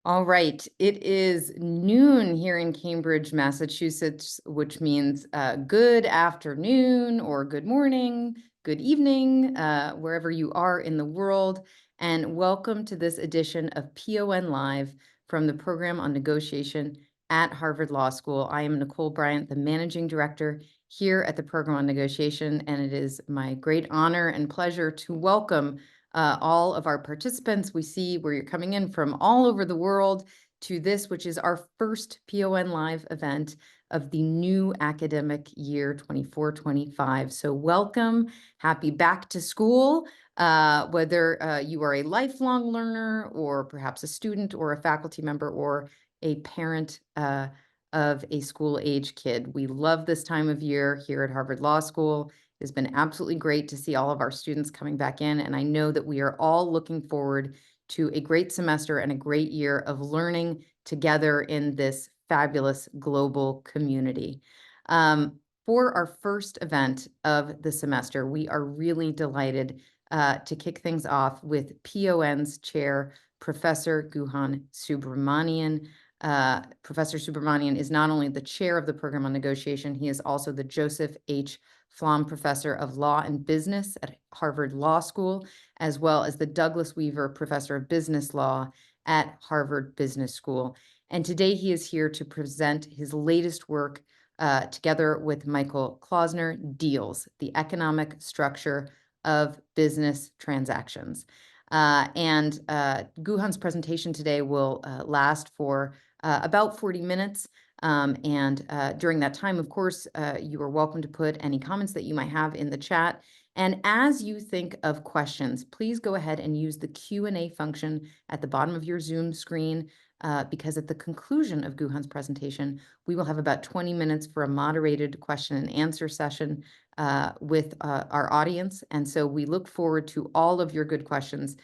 All right, it is noon here in Cambridge, Massachusetts, which means good afternoon or good morning, good evening, wherever you are in the world. And welcome to this edition of PON Live from the Program on Negotiation at Harvard Law School. I am Nicole Bryant, the Managing Director here at the Program on Negotiation, and it is my great honor and pleasure to welcome all of our participants. We see where you're coming in from all over the world to this, which is our first PON Live event of the new academic year 24-25. So welcome, happy back to school, whether you are a lifelong learner or perhaps a student or a faculty member or a parent of a school-age kid. We love this time of year here at Harvard Law School. It's been absolutely great to see all of our students coming back in, and I know that we are all looking forward to a great semester and a great year of learning together in this fabulous global community. For our first event of the semester, we are really delighted to kick things off with PON's chair, Professor Guhan Subramanian. Professor Subramanian is not only the chair of the Program on Negotiation, he is also the Joseph H. Flom Professor of Law and Business at Harvard Law School, as well as the Douglas Weaver Professor of Business Law at Harvard Business School. And today he is here to present his latest work together with Michael Klausner, Deals, the Economic Structure of Business Transactions. Guhan's presentation today will last for about 40 minutes. During that time, of course, you are welcome to put any comments that you might have in the chat. And as you think of questions, please go ahead and use the Q&A function at the bottom of your Zoom screen, because at the conclusion of Guhan's presentation, we will have about 20 minutes for a moderated question and answer session with our audience. And so we look forward to all of your good questions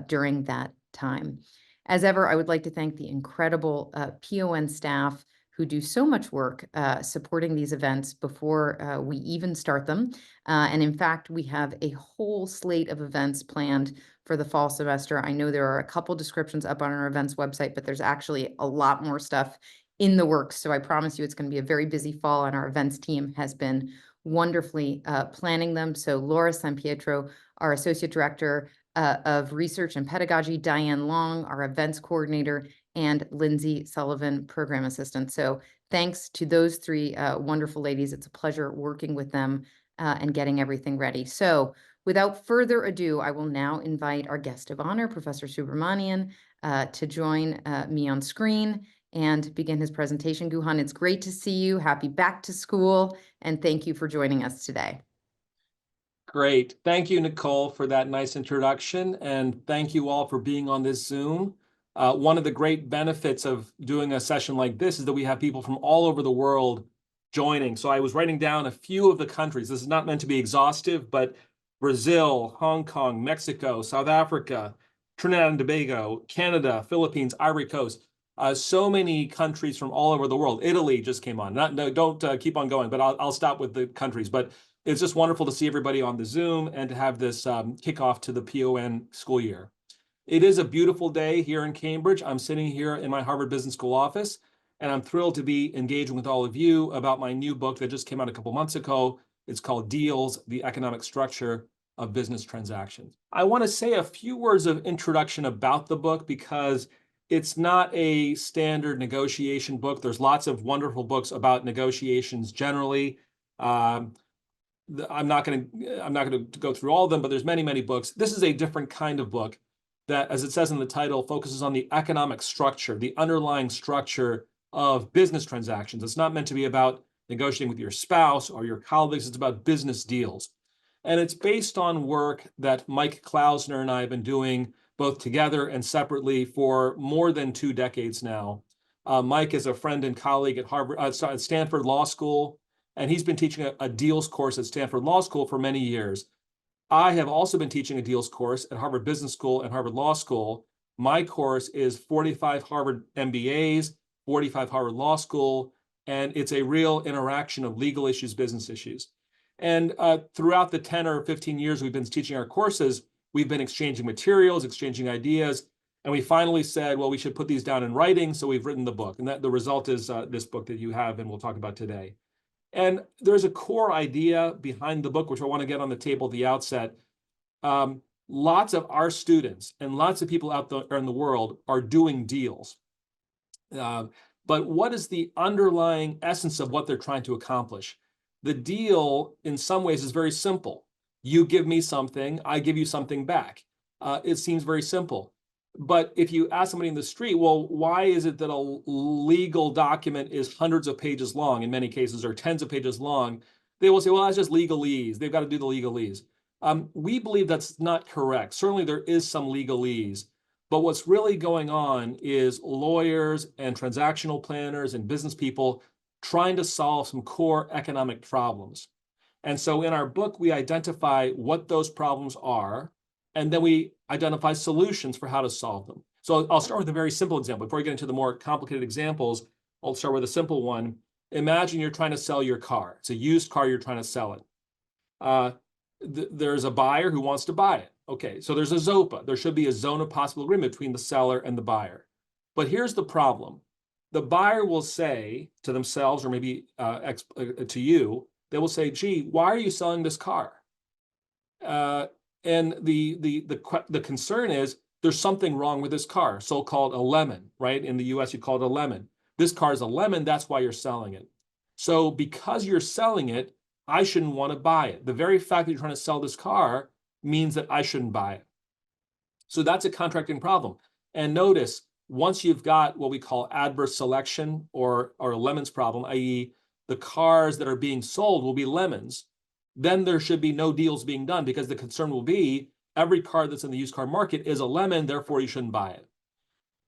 during that time. As ever, I would like to thank the incredible PON staff who do so much work supporting these events before we even start them. And in fact, we have a whole slate of events planned for the fall semester. I know there are a couple descriptions up on our events website, but there's actually a lot more stuff in the works. So I promise you it's going to be a very busy fall, and our events team has been wonderfully planning them. So Laura Sanpietro, our Associate Director of Research and Pedagogy, Diane Long, our Events Coordinator, and Lindsay Sullivan, Program Assistant. So thanks to those three wonderful ladies. It's a pleasure working with them and getting everything ready. So without further ado, I will now invite our guest of honor, Professor Subramanian, to join me on screen and begin his presentation. Guhan, it's great to see you. Happy back to school, and thank you for joining us today. Great. Thank you, Nicole, for that nice introduction, and thank you all for being on this Zoom. One of the great benefits of doing a session like this is that we have people from all over the world joining. So I was writing down a few of the countries. This is not meant to be exhaustive, but Brazil, Hong Kong, Mexico, South Africa, Trinidad and Tobago, Canada, Philippines, Ivory Coast. So many countries from all over the world. Italy just came on. Don't keep on going, but I'll stop with the countries. But it's just wonderful to see everybody on the Zoom and to have this kickoff to the PON school year. It is a beautiful day here in Cambridge. I'm sitting here in my Harvard Business School office, and I'm thrilled to be engaging with all of you about my new book that just came out a couple months ago. It's called Deals, the Economic Structure of Business Transactions. I want to say a few words of introduction about the book because it's not a standard negotiation book. There's lots of wonderful books about negotiations generally. I'm not going to go through all of them, but there's many books. This is a different kind of book that, as it says in the title, focuses on the economic structure, the underlying structure of business transactions. It's not meant to be about negotiating with your spouse or your colleagues. It's about business deals. And it's based on work that Mike Klausner and I have been doing both together and separately for more than 2 decades now. Mike is a friend and colleague at Stanford Law School, and he's been teaching a deals course at Stanford Law School for many years. I have also been teaching a deals course at Harvard Business School and Harvard Law School. My course is 45 Harvard MBAs, 45 Harvard Law School, and it's a real interaction of legal issues, business issues. And throughout the 10 or 15 years we've been teaching our courses, we've been exchanging materials, exchanging ideas, And we finally said, well, we should put these down in writing. So we've written the book. And that the result is this book that you have and we'll talk about today. And there's a core idea behind the book, which I want to get on the table at the outset. Lots of our students and lots of people out there in the world are doing deals. But what is the underlying essence of what they're trying to accomplish? The deal, in some ways, is very simple. You give me something, I give you something back. It seems very simple. But if you ask somebody in the street, well, why is it that a legal document is hundreds of pages long in many cases, or tens of pages long? They will say, well, that's just legalese. They've got to do the legalese. We believe that's not correct. Certainly there is some legalese, but what's really going on is lawyers and transactional planners and business people trying to solve some core economic problems. And so in our book, we identify what those problems are, and then we identify solutions for how to solve them. So I'll start with a very simple example. Before we get into the more complicated examples, I'll start with a simple one. Imagine you're trying to sell your car. It's a used car, you're trying to sell it. There's a buyer who wants to buy it. Okay, so there's a ZOPA. There should be a zone of possible agreement between the seller and the buyer. But here's the problem. The buyer will say to themselves, or maybe to you, they will say, gee, why are you selling this car? And the concern is there's something wrong with this car, so-called a lemon, right? In the US, you call it a lemon. This car is a lemon, that's why you're selling it. So because you're selling it, I shouldn't want to buy it. The very fact that you're trying to sell this car means that I shouldn't buy it. So that's a contracting problem. And notice, once you've got what we call adverse selection or a lemons problem, i.e. the cars that are being sold will be lemons, then there should be no deals being done because the concern will be every car that's in the used car market is a lemon, therefore you shouldn't buy it.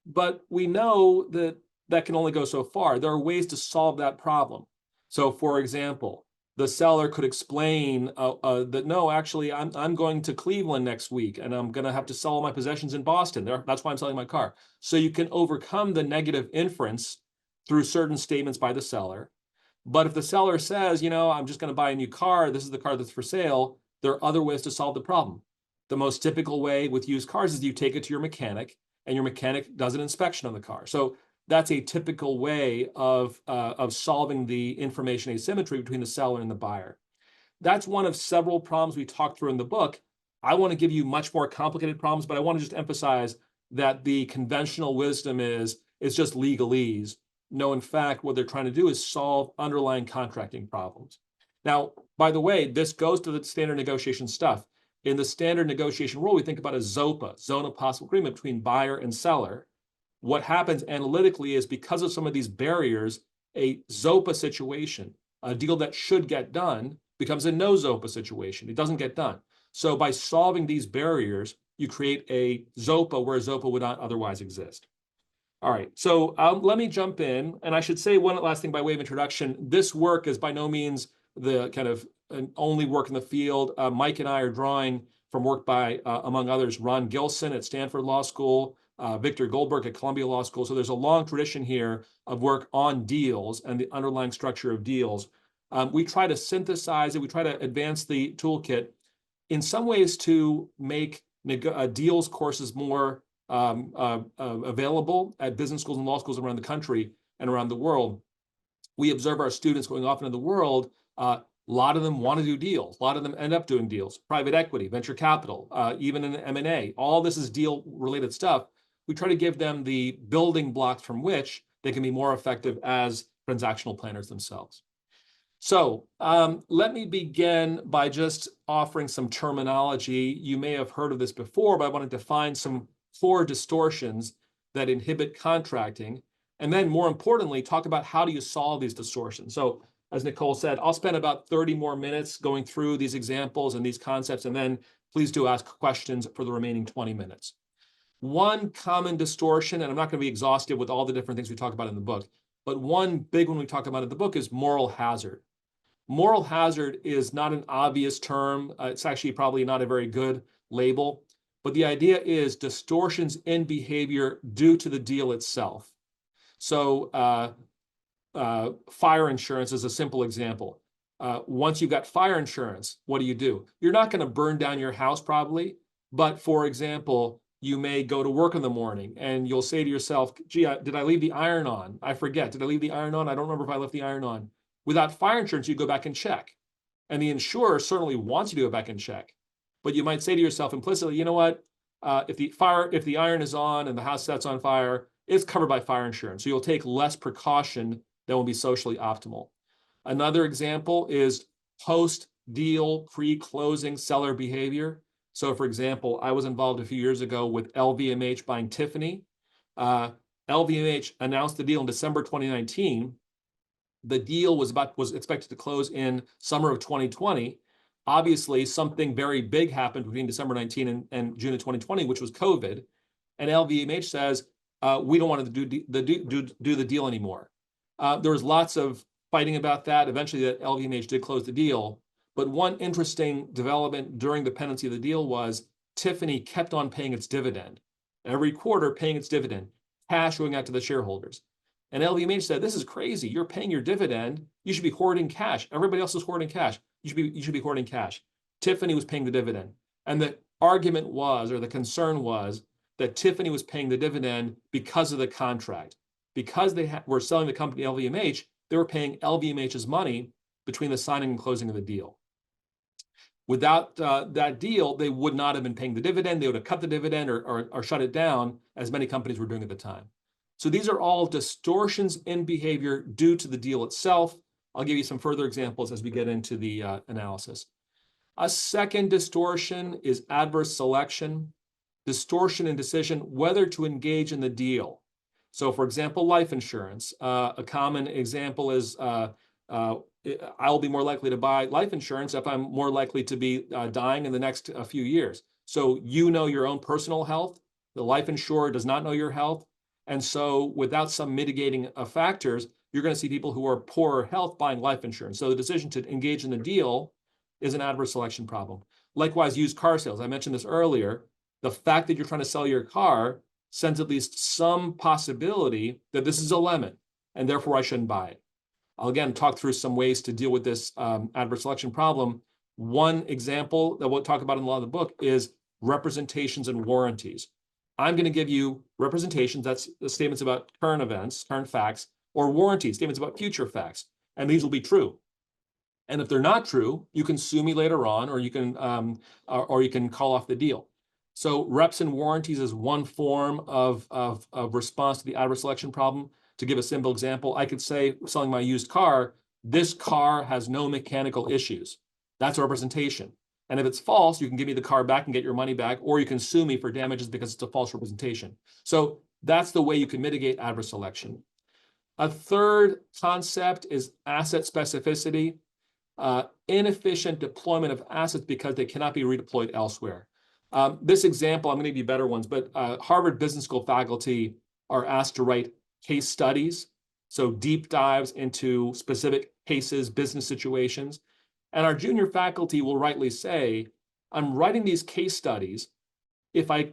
But we know that that can only go so far. There are ways to solve that problem. So for example, the seller could explain that, no, actually, I'm going to Cleveland next week and I'm going to have to sell all my possessions in Boston. That's why I'm selling my car. So you can overcome the negative inference through certain statements by the seller. But if the seller says, I'm just going to buy a new car, this is the car that's for sale, there are other ways to solve the problem. The most typical way with used cars is you take it to your mechanic and your mechanic does an inspection on the car. So that's a typical way of solving the information asymmetry between the seller and the buyer. That's one of several problems we talked through in the book. I want to give you much more complicated problems, but I want to just emphasize that the conventional wisdom is it's just legalese. No, in fact, what they're trying to do is solve underlying contracting problems. Now, by the way, this goes to the standard negotiation stuff. In the standard negotiation rule, we think about a ZOPA, zone of possible agreement between buyer and seller. What happens analytically is because of some of these barriers, a ZOPA situation, a deal that should get done, becomes a no ZOPA situation. It doesn't get done. So by solving these barriers, you create a ZOPA where a ZOPA would not otherwise exist. All right, so let me jump in. And I should say one last thing by way of introduction. This work is by no means the kind of only work in the field. Mike and I are drawing from work by, among others, Ron Gilson at Stanford Law School, Victor Goldberg at Columbia Law School. So there's a long tradition here of work on deals and the underlying structure of deals. We try to synthesize it. We try to advance the toolkit in some ways to make deals courses more available at business schools and law schools around the country and around the world. We observe our students going off into the world. A lot of them want to do deals. A lot of them end up doing deals. Private equity, venture capital, even in M&A. All this is deal-related stuff. We try to give them the building blocks from which they can be more effective as transactional planners themselves. So let me begin by just offering some terminology. You may have heard of this before, but I want to define some core distortions that inhibit contracting. And then more importantly, talk about how do you solve these distortions. So as Nicole said, I'll spend about 30 more minutes going through these examples and these concepts, and then please do ask questions for the remaining 20 minutes. One common distortion, and I'm not going to be exhaustive with all the different things we talk about in the book, but one big one we talk about in the book is moral hazard. Moral hazard is not an obvious term. It's actually probably not a very good label. But the idea is distortions in behavior due to the deal itself. So fire insurance is a simple example. Once you've got fire insurance, what do? You're not going to burn down your house probably, but for example, You may go to work in the morning and you'll say to yourself, gee, did I leave the iron on? I forget. Did I leave the iron on? I don't remember if I left the iron on. Without fire insurance, you go back and check. And the insurer certainly wants you to go back and check. But you might say to yourself implicitly, you know what? If the iron is on and the house sets on fire, it's covered by fire insurance. So you'll take less precaution that will be socially optimal. Another example is post-deal, pre-closing seller behavior. So for example, I was involved a few years ago with LVMH buying Tiffany. LVMH announced the deal in December 2019. The deal was expected to close in summer of 2020. Obviously, something very big happened between December 19 and June of 2020, which was COVID. And LVMH says, we don't want to do the deal anymore. There was lots of fighting about that. Eventually, that LVMH did close the deal. But one interesting development during the pendency of the deal was Tiffany kept on paying its dividend. Every quarter, paying its dividend, cash going out to the shareholders. And LVMH said, this is crazy. You're paying your dividend. You should be hoarding cash. Everybody else is hoarding cash. You should be hoarding cash. Tiffany was paying the dividend. And the argument was, or the concern was, that Tiffany was paying the dividend because of the contract. Because they were selling the company LVMH, they were paying LVMH's money between the signing and closing of the deal. Without that deal, they would not have been paying the dividend. They would have cut the dividend or shut it down, as many companies were doing at the time. So these are all distortions in behavior due to the deal itself. I'll give you some further examples as we get into the analysis. A second distortion is adverse selection. Distortion in decision whether to engage in the deal. So for example, life insurance. A common example is I'll be more likely to buy life insurance if I'm more likely to be dying in the next few years. So you know your own personal health. The life insurer does not know your health. And so without some mitigating factors, you're going to see people who are poorer health buying life insurance. So the decision to engage in the deal is an adverse selection problem. Likewise, used car sales. I mentioned this earlier. The fact that you're trying to sell your car sends at least some possibility that this is a lemon, and therefore I shouldn't buy it. I'll again talk through some ways to deal with this adverse selection problem. One example that we'll talk about in a lot of the book is representations and warranties. I'm going to give you representations, that's the statements about current events, current facts, or warranties, statements about future facts, and these will be true. And if they're not true, you can sue me later on, or you can call off the deal. So reps and warranties is one form of response to the adverse selection problem. To give a simple example, I could say, selling my used car, this car has no mechanical issues. That's a representation. And if it's false, you can give me the car back and get your money back, or you can sue me for damages because it's a false representation. So that's the way you can mitigate adverse selection. A third concept is asset specificity, inefficient deployment of assets because they cannot be redeployed elsewhere. This example, I'm going to give you better ones, but Harvard Business School faculty are asked to write case studies, so deep dives into specific cases, business situations. And our junior faculty will rightly say, I'm writing these case studies. If I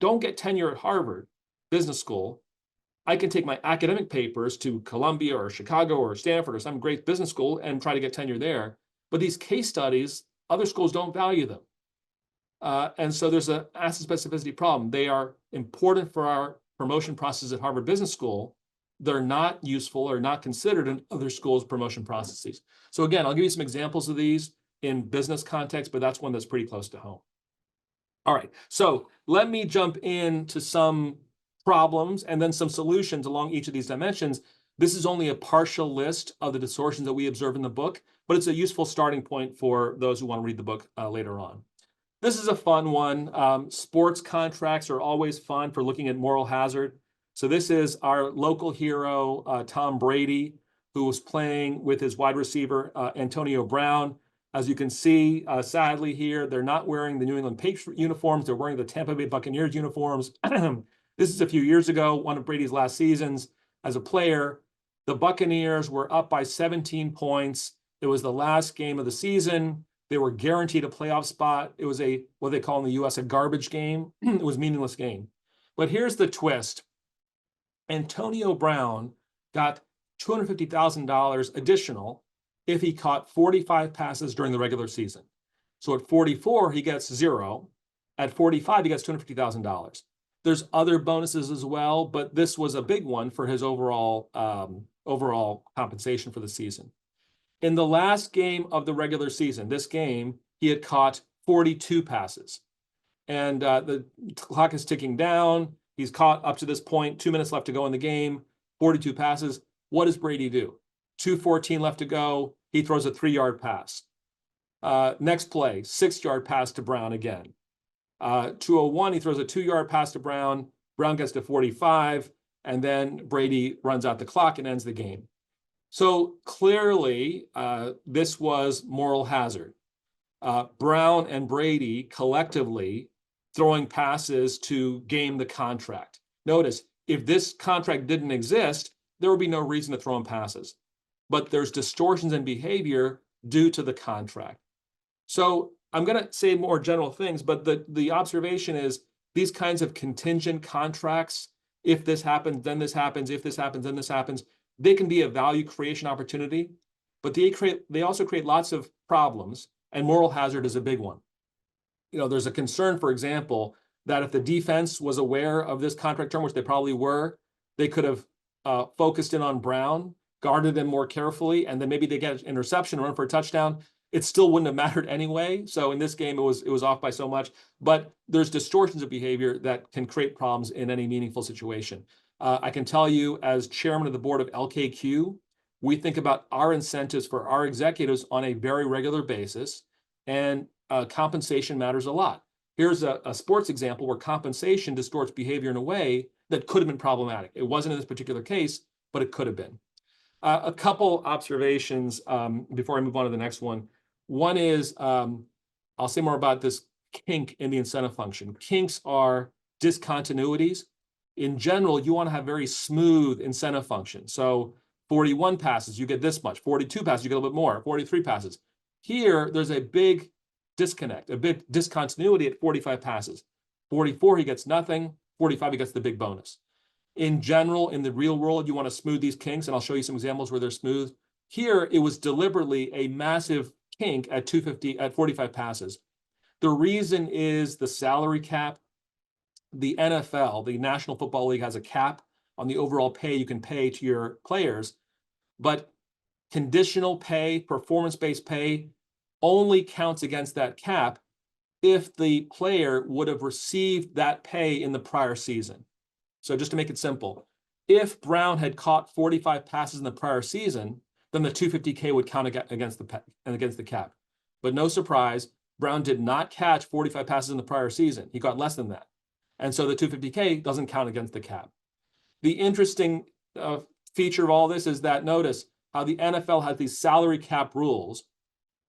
don't get tenure at Harvard Business School, I can take my academic papers to Columbia or Chicago or Stanford or some great business school and try to get tenure there. But these case studies, other schools don't value them. And so there's an asset specificity problem. They are important for our promotion process at Harvard Business School. They're not useful or not considered in other schools' promotion processes. So again, I'll give you some examples of these in business context, but that's one that's pretty close to home. All right, so let me jump into some problems and then some solutions along each of these dimensions. This is only a partial list of the distortions that we observe in the book, but it's a useful starting point for those who want to read the book later on. This is a fun one. Sports contracts are always fun for looking at moral hazard. So this is our local hero, Tom Brady, who was playing with his wide receiver, Antonio Brown. As you can see, sadly here, they're not wearing the New England Patriots uniforms. They're wearing the Tampa Bay Buccaneers uniforms. This is a few years ago, one of Brady's last seasons as a player. The Buccaneers were up by 17 points. It was the last game of the season. They were guaranteed a playoff spot. It was what they call in the US, a garbage game. It was a meaningless game. But here's the twist. Antonio Brown got $250,000 additional if he caught 45 passes during the regular season. So at 44, he gets 0. At 45, he gets $250,000. There's other bonuses as well, but this was a big one for his overall compensation for the season. In the last game of the regular season, this game, he had caught 42 passes. And the clock is ticking down. He's caught up to this point, 2 minutes left to go in the game, 42 passes. What does Brady do? 2:14 left to go. He throws a 3-yard pass. Next play, 6-yard pass to Brown again. 2:01, he throws a 2-yard pass to Brown. Brown gets to 45, and then Brady runs out the clock and ends the game. So clearly, this was moral hazard. Brown and Brady collectively throwing passes to game the contract. Notice, if this contract didn't exist, there would be no reason to throw in passes. But there's distortions in behavior due to the contract. So I'm going to say more general things, but the observation is these kinds of contingent contracts, if this happens, then this happens, if this happens, then this happens, they can be a value creation opportunity, but they also create lots of problems, and moral hazard is a big one. There's a concern, for example, that if the defense was aware of this contract term, which they probably were, they could have focused in on Brown, guarded him more carefully, and then maybe they get an interception, run for a touchdown. It still wouldn't have mattered anyway. So in this game, it was off by so much. But there's distortions of behavior that can create problems in any meaningful situation. I can tell you, as chairman of the board of LKQ, we think about our incentives for our executives on a very regular basis, and compensation matters a lot. Here's a sports example where compensation distorts behavior in a way that could have been problematic. It wasn't in this particular case, but it could have been. A couple observations before I move on to the next one. One is, I'll say more about this kink in the incentive function. Kinks are discontinuities. In general, you want to have very smooth incentive function. So 41 passes, you get this much. 42 passes, you get a little bit more. 43 passes. Here, there's a big disconnect, a big discontinuity at 45 passes. 44, he gets nothing. 45, he gets the big bonus. In general, in the real world, you want to smooth these kinks, and I'll show you some examples where they're smooth. Here, it was deliberately a massive kink at 45 passes. The reason is the salary cap. The NFL, the National Football League, has a cap on the overall pay you can pay to your players, but conditional pay, performance-based pay, only counts against that cap if the player would have received that pay in the prior season. So just to make it simple, if Brown had caught 45 passes in the prior season, then the $250K would count against the cap. But no surprise, Brown did not catch 45 passes in the prior season. He got less than that. And so the $250K doesn't count against the cap. The interesting feature of all this is that, notice how the NFL has these salary cap rules.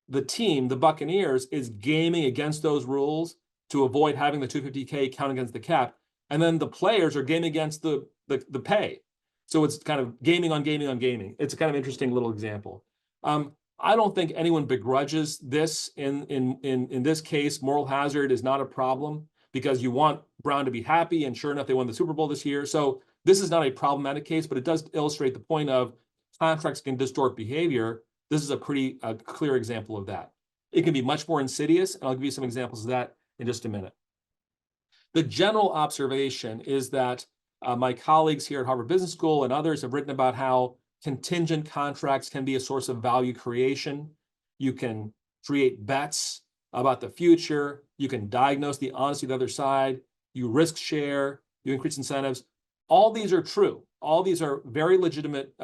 The team, the Buccaneers, is gaming against those rules to avoid having the $250K count against the cap. And then the players are gaming against the pay. So it's kind of gaming on gaming on gaming. It's a kind of interesting little example. I don't think anyone begrudges this. In this case, moral hazard is not a problem because you want Brown to be happy, and sure enough, they won the Super Bowl this year. So this is not a problematic case, but it does illustrate the point of contracts can distort behavior. This is a pretty clear example of that. It can be much more insidious, and I'll give you some examples of that in just a minute. The general observation is that my colleagues here at Harvard Business School and others have written about how contingent contracts can be a source of value creation. You can create bets about the future. You can diagnose the honesty of the other side. You risk share. You increase incentives. All these are true. All these are very legitimate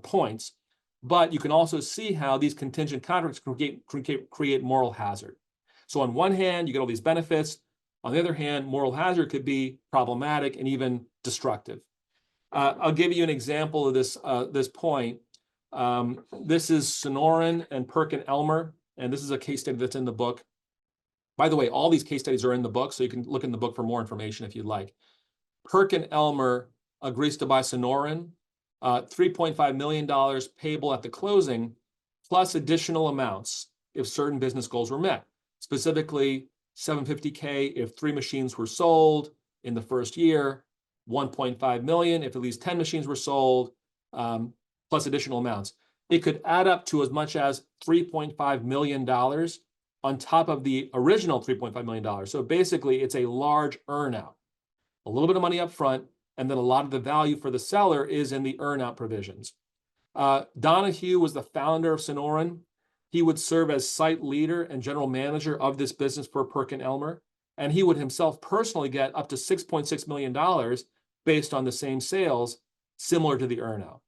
points. But you can also see how these contingent contracts create moral hazard. So on one hand, you get all these benefits. On the other hand, moral hazard could be problematic and even destructive. I'll give you an example of this point. This is Sonoran and Perkin-Elmer, and this is a case study that's in the book. By the way, all these case studies are in the book, so you can look in the book for more information if you'd like. Perkin-Elmer agrees to buy Sonoran, $3.5 million payable at the closing, plus additional amounts if certain business goals were met. Specifically, $750K if 3 machines were sold in the first year, $1.5 million if at least 10 machines were sold, plus additional amounts. It could add up to as much as $3.5 million on top of the original $3.5 million. So basically, it's a large earnout. a little bit of money up front, and then a lot of the value for the seller is in the earnout provisions. Donahue was the founder of Sonoran. He would serve as site leader and general manager of this business for Perkin-Elmer, and he would himself personally get up to $6.6 million based on the same sales, similar to the earnout.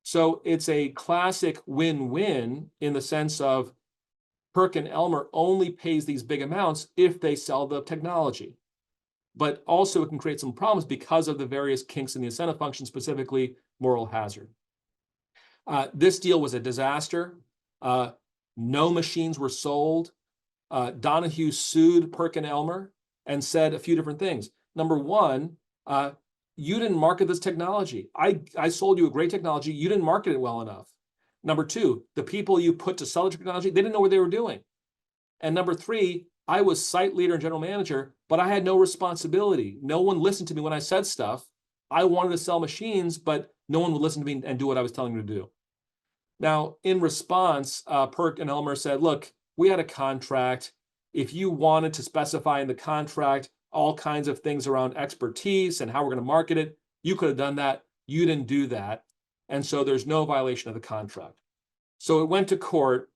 So it's a classic win-win in the sense of Perkin-Elmer only pays these big amounts if they sell the technology. But also it can create some problems because of the various kinks in the incentive function, specifically moral hazard. This deal was a disaster. No machines were sold. Donahue sued Perkin-Elmer and said a few different things. Number one, you didn't market this technology. I sold you a great technology. You didn't market it well enough. Number two, the people you put to sell the technology, they didn't know what they were doing. And number three, I was site leader and general manager, but I had no responsibility. No one listened to me when I said stuff. I wanted to sell machines, but no one would listen to me and do what I was telling them to do. Now, in response, Perkin-Elmer said, look, we had a contract. If you wanted to specify in the contract all kinds of things around expertise and how we're going to market it, you could have done that. You didn't do that. And so there's no violation of the contract. So it went to court.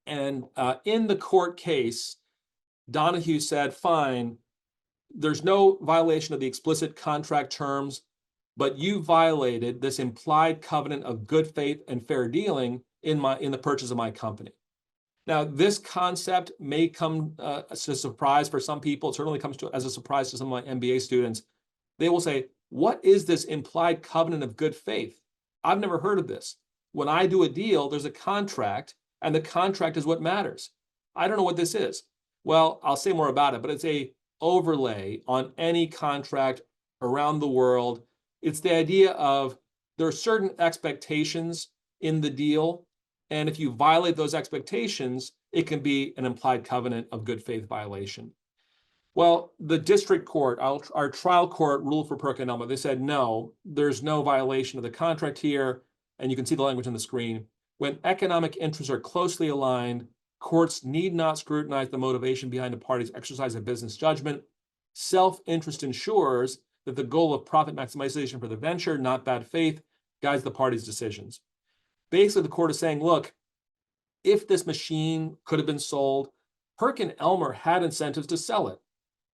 And in the court case, Donahue said, fine, there's no violation of the explicit contract terms, but you violated this implied covenant of good faith and fair dealing in the purchase of my company. Now, this concept may come as a surprise for some people. It certainly comes as a surprise to some of my MBA students. They will say, what is this implied covenant of good faith? I've never heard of this. When I do a deal, there's a contract, and the contract is what matters. I don't know what this is. Well, I'll say more about it, but it's a overlay on any contract around the world. It's the idea of there are certain expectations in the deal, and if you violate those expectations, it can be an implied covenant of good faith violation. Well, the district court, our trial court ruled for Perkin-Elmer. They said, no, there's no violation of the contract here, and you can see the language on the screen. When economic interests are closely aligned, courts need not scrutinize the motivation behind the party's exercise of business judgment. Self-interest ensures that the goal of profit maximization for the venture, not bad faith, guides the party's decisions. Basically, the court is saying, look, if this machine could have been sold, Perkin-Elmer had incentives to sell it.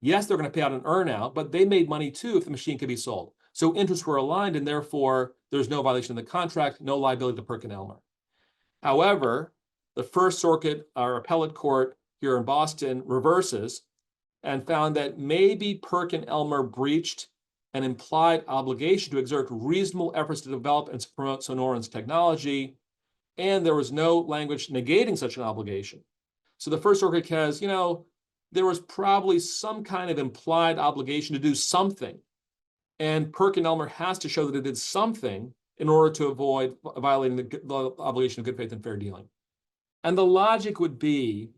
Yes, they're going to pay out an earnout, but they made money too if the machine could be sold. So interests were aligned, and therefore there's no violation of the contract, no liability to Perkin-Elmer. However, the First Circuit, our appellate court here in Boston, reverses and found that maybe Perkin-Elmer breached an implied obligation to exert reasonable efforts to develop and to promote Sonoran's technology, and there was no language negating such an obligation. So the First Circuit says, there was probably some kind of implied obligation to do something, and Perkin-Elmer has to show that it did something in order to avoid violating the obligation of good faith and fair dealing. And the logic would be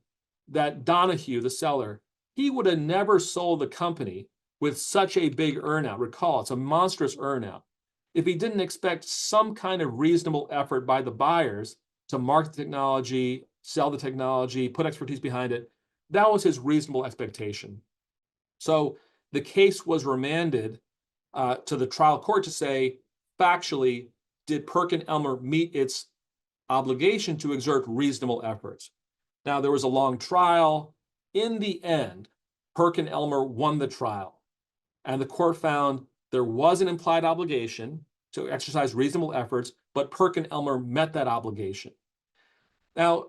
that Donahue, the seller, he would have never sold the company with such a big earnout. Recall, it's a monstrous earnout. If he didn't expect some kind of reasonable effort by the buyers to market the technology, sell the technology, put expertise behind it, that was his reasonable expectation. So the case was remanded to the trial court to say, factually, did Perkin-Elmer meet its obligation to exert reasonable efforts? Now, there was a long trial. In the end, Perkin-Elmer won the trial, and the court found there was an implied obligation to exercise reasonable efforts, but Perkin-Elmer met that obligation. Now,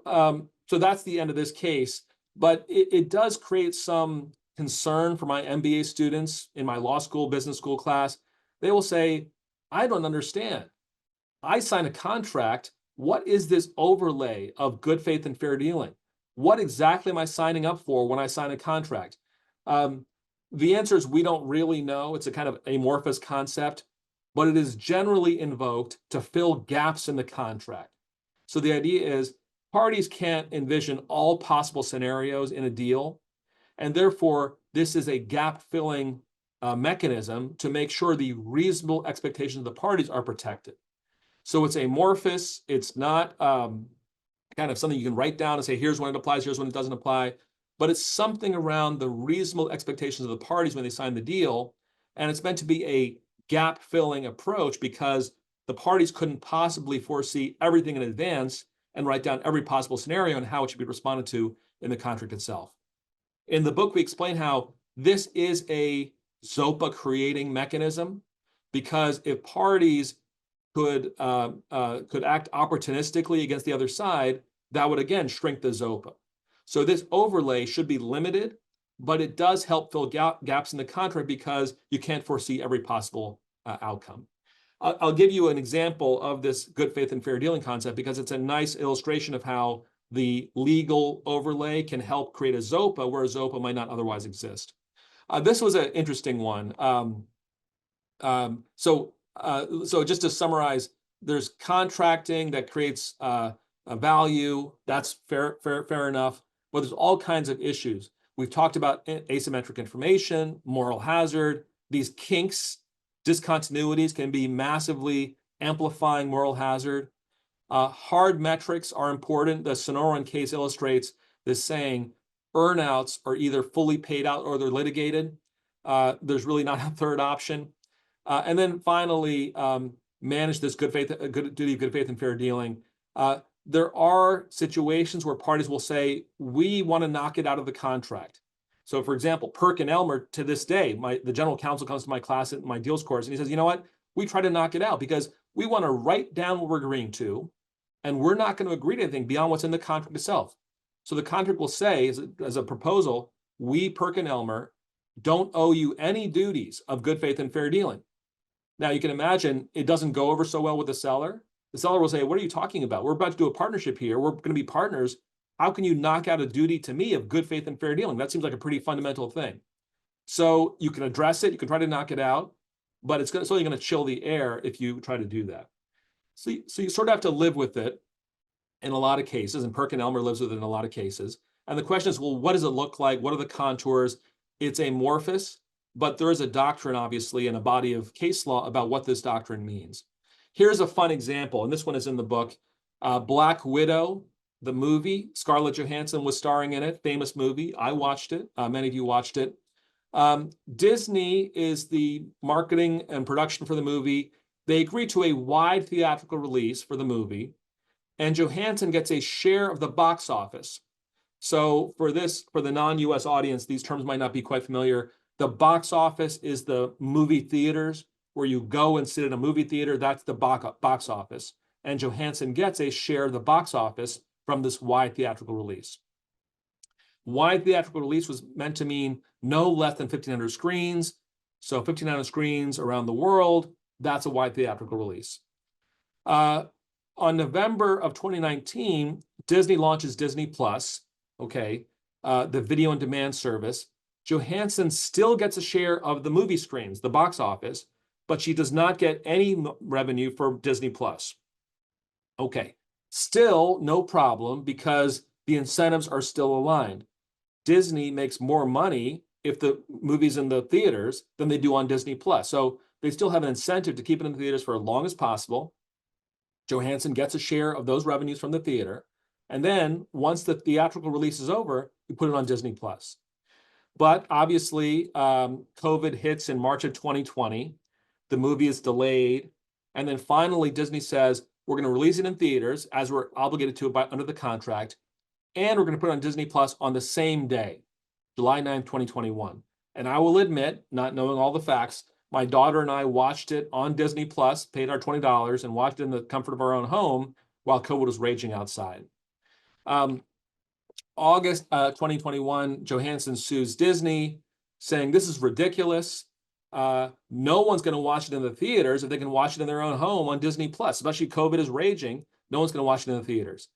so that's the end of this case, but it does create some concern for my MBA students in my law school, business school class. They will say, I don't understand. I sign a contract. What is this overlay of good faith and fair dealing? What exactly am I signing up for when I sign a contract? The answer is we don't really know. It's a kind of amorphous concept, but it is generally invoked to fill gaps in the contract. So the idea is parties can't envision all possible scenarios in a deal, and therefore this is a gap-filling mechanism to make sure the reasonable expectations of the parties are protected. So it's amorphous. It's not kind of something you can write down and say, here's when it applies, here's when it doesn't apply. But it's something around the reasonable expectations of the parties when they sign the deal. And it's meant to be a gap-filling approach because the parties couldn't possibly foresee everything in advance and write down every possible scenario and how it should be responded to in the contract itself. In the book, we explain how this is a ZOPA creating mechanism, because if parties could act opportunistically against the other side, that would again shrink the ZOPA. So this overlay should be limited, but it does help fill gaps in the contract because you can't foresee every possible outcome. I'll give you an example of this good faith and fair dealing concept because it's a nice illustration of how the legal overlay can help create a ZOPA where a ZOPA might not otherwise exist. This was an interesting one. So just to summarize, there's contracting that creates a value. That's fair enough. But there's all kinds of issues. We've talked about asymmetric information, moral hazard. These kinks, discontinuities can be massively amplifying moral hazard. Hard metrics are important. The Sonoran case illustrates this saying, earnouts are either fully paid out or they're litigated. There's really not a third option. And then finally, manage this duty of good faith and fair dealing. There are situations where parties will say, we want to knock it out of the contract. So for example, Perk and Elmer, to this day, the general counsel comes to my class at my deals course and he says, you know what, we try to knock it out because we want to write down what we're agreeing to, and we're not going to agree to anything beyond what's in the contract itself. So the contract will say, as a proposal, we, Perk and Elmer, don't owe you any duties of good faith and fair dealing. Now you can imagine it doesn't go over so well with the seller. The seller will say, what are you talking about? We're about to do a partnership here. We're going to be partners. How can you knock out a duty to me of good faith and fair dealing? That seems like a pretty fundamental thing. So you can address it. You can try to knock it out, but it's only going to chill the air if you try to do that. So you sort of have to live with it in a lot of cases, and Perk and Elmer lives with it in a lot of cases. And the question is, well, what does it look like? What are the contours? It's amorphous, but there is a doctrine, obviously, and a body of case law about what this doctrine means. Here's a fun example, and this one is in the book. Black Widow, the movie. Scarlett Johansson was starring in it, famous movie. I watched it. Many of you watched it. Disney is the marketing and production for the movie. They agreed to a wide theatrical release for the movie, and Johansson gets a share of the box office. So for the non-US audience, these terms might not be quite familiar. The box office is the movie theaters where you go and sit in a movie theater. That's the box office. And Johansson gets a share of the box office from this wide theatrical release. Wide theatrical release was meant to mean no less than 1,500 screens. So 1,500 screens around the world, that's a wide theatrical release. On November of 2019, Disney launches Disney Plus, the video on demand service. Johansson still gets a share of the movie screens, the box office, but she does not get any revenue for Disney Plus. Okay, still no problem because the incentives are still aligned. Disney makes more money if the movie's in the theaters than they do on Disney Plus. So they still have an incentive to keep it in the theaters for as long as possible. Johansson gets a share of those revenues from the theater. And then once the theatrical release is over, you put it on Disney Plus. But obviously, COVID hits in March of 2020. The movie is delayed. And then finally, Disney says, we're going to release it in theaters as we're obligated to under the contract. And we're going to put it on Disney Plus on the same day, July 9th, 2021. And I will admit, not knowing all the facts, my daughter and I watched it on Disney Plus, paid our $20, and watched it in the comfort of our own home while COVID was raging outside. August 2021, Johansson sues Disney, saying this is ridiculous. No one's going to watch it in the theaters if they can watch it in their own home on Disney Plus. Especially COVID is raging. No one's going to watch it in the theaters.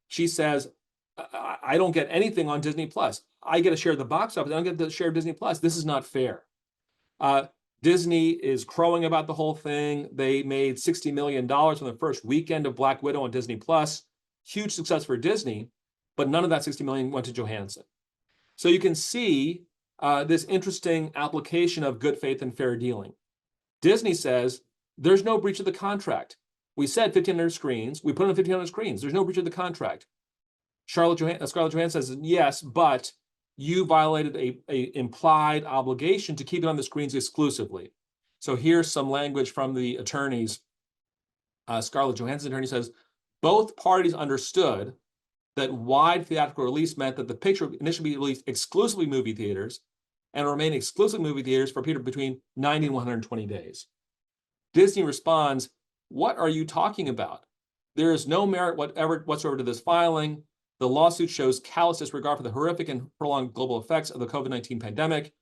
She says, I don't get anything on Disney Plus. I get a share of the box office. I don't get the share of Disney Plus. This is not fair. Disney is crowing about the whole thing. They made $60 million from the first weekend of Black Widow on Disney Plus. Huge success for Disney, but none of that $60 million went to Johansson. So you can see this interesting application of good faith and fair dealing. Disney says there's no breach of the contract. We said 1,500 screens. We put on 1,500 screens. There's no breach of the contract. Scarlett Johansson says, yes, but you violated a implied obligation to keep it on the screens exclusively. So here's some language from the attorneys. Scarlett, Johansson attorney, says, both parties understood that wide theatrical release meant that the picture would initially be released exclusively movie theaters and remain exclusive movie theaters for a period between 90 and 120 days. Disney responds, what are you talking about? There is no merit whatsoever to this filing. The lawsuit shows callous disregard for the horrific and prolonged global effects of the COVID-19 pandemic.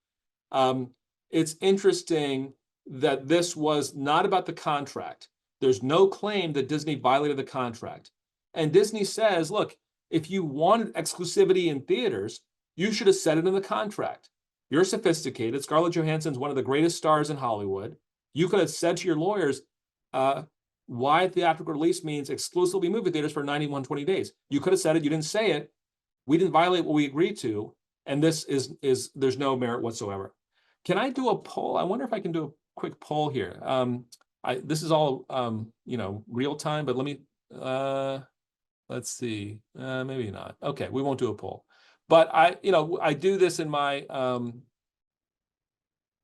It's interesting that this was not about the contract. There's no claim that Disney violated the contract. And Disney says, look, if you wanted exclusivity in theaters, you should have said it in the contract. You're sophisticated. Scarlett Johansson's one of the greatest stars in Hollywood. You could have said to your lawyers, wide theatrical release means exclusively movie theaters for 90, 120 days. You could have said it. You didn't say it. We didn't violate what we agreed to. And this is there's no merit whatsoever. Can I do a poll? I wonder if I can do a quick poll here. This is all, real time, but let me, let's see, maybe not. Okay, we won't do a poll. But I do this in my,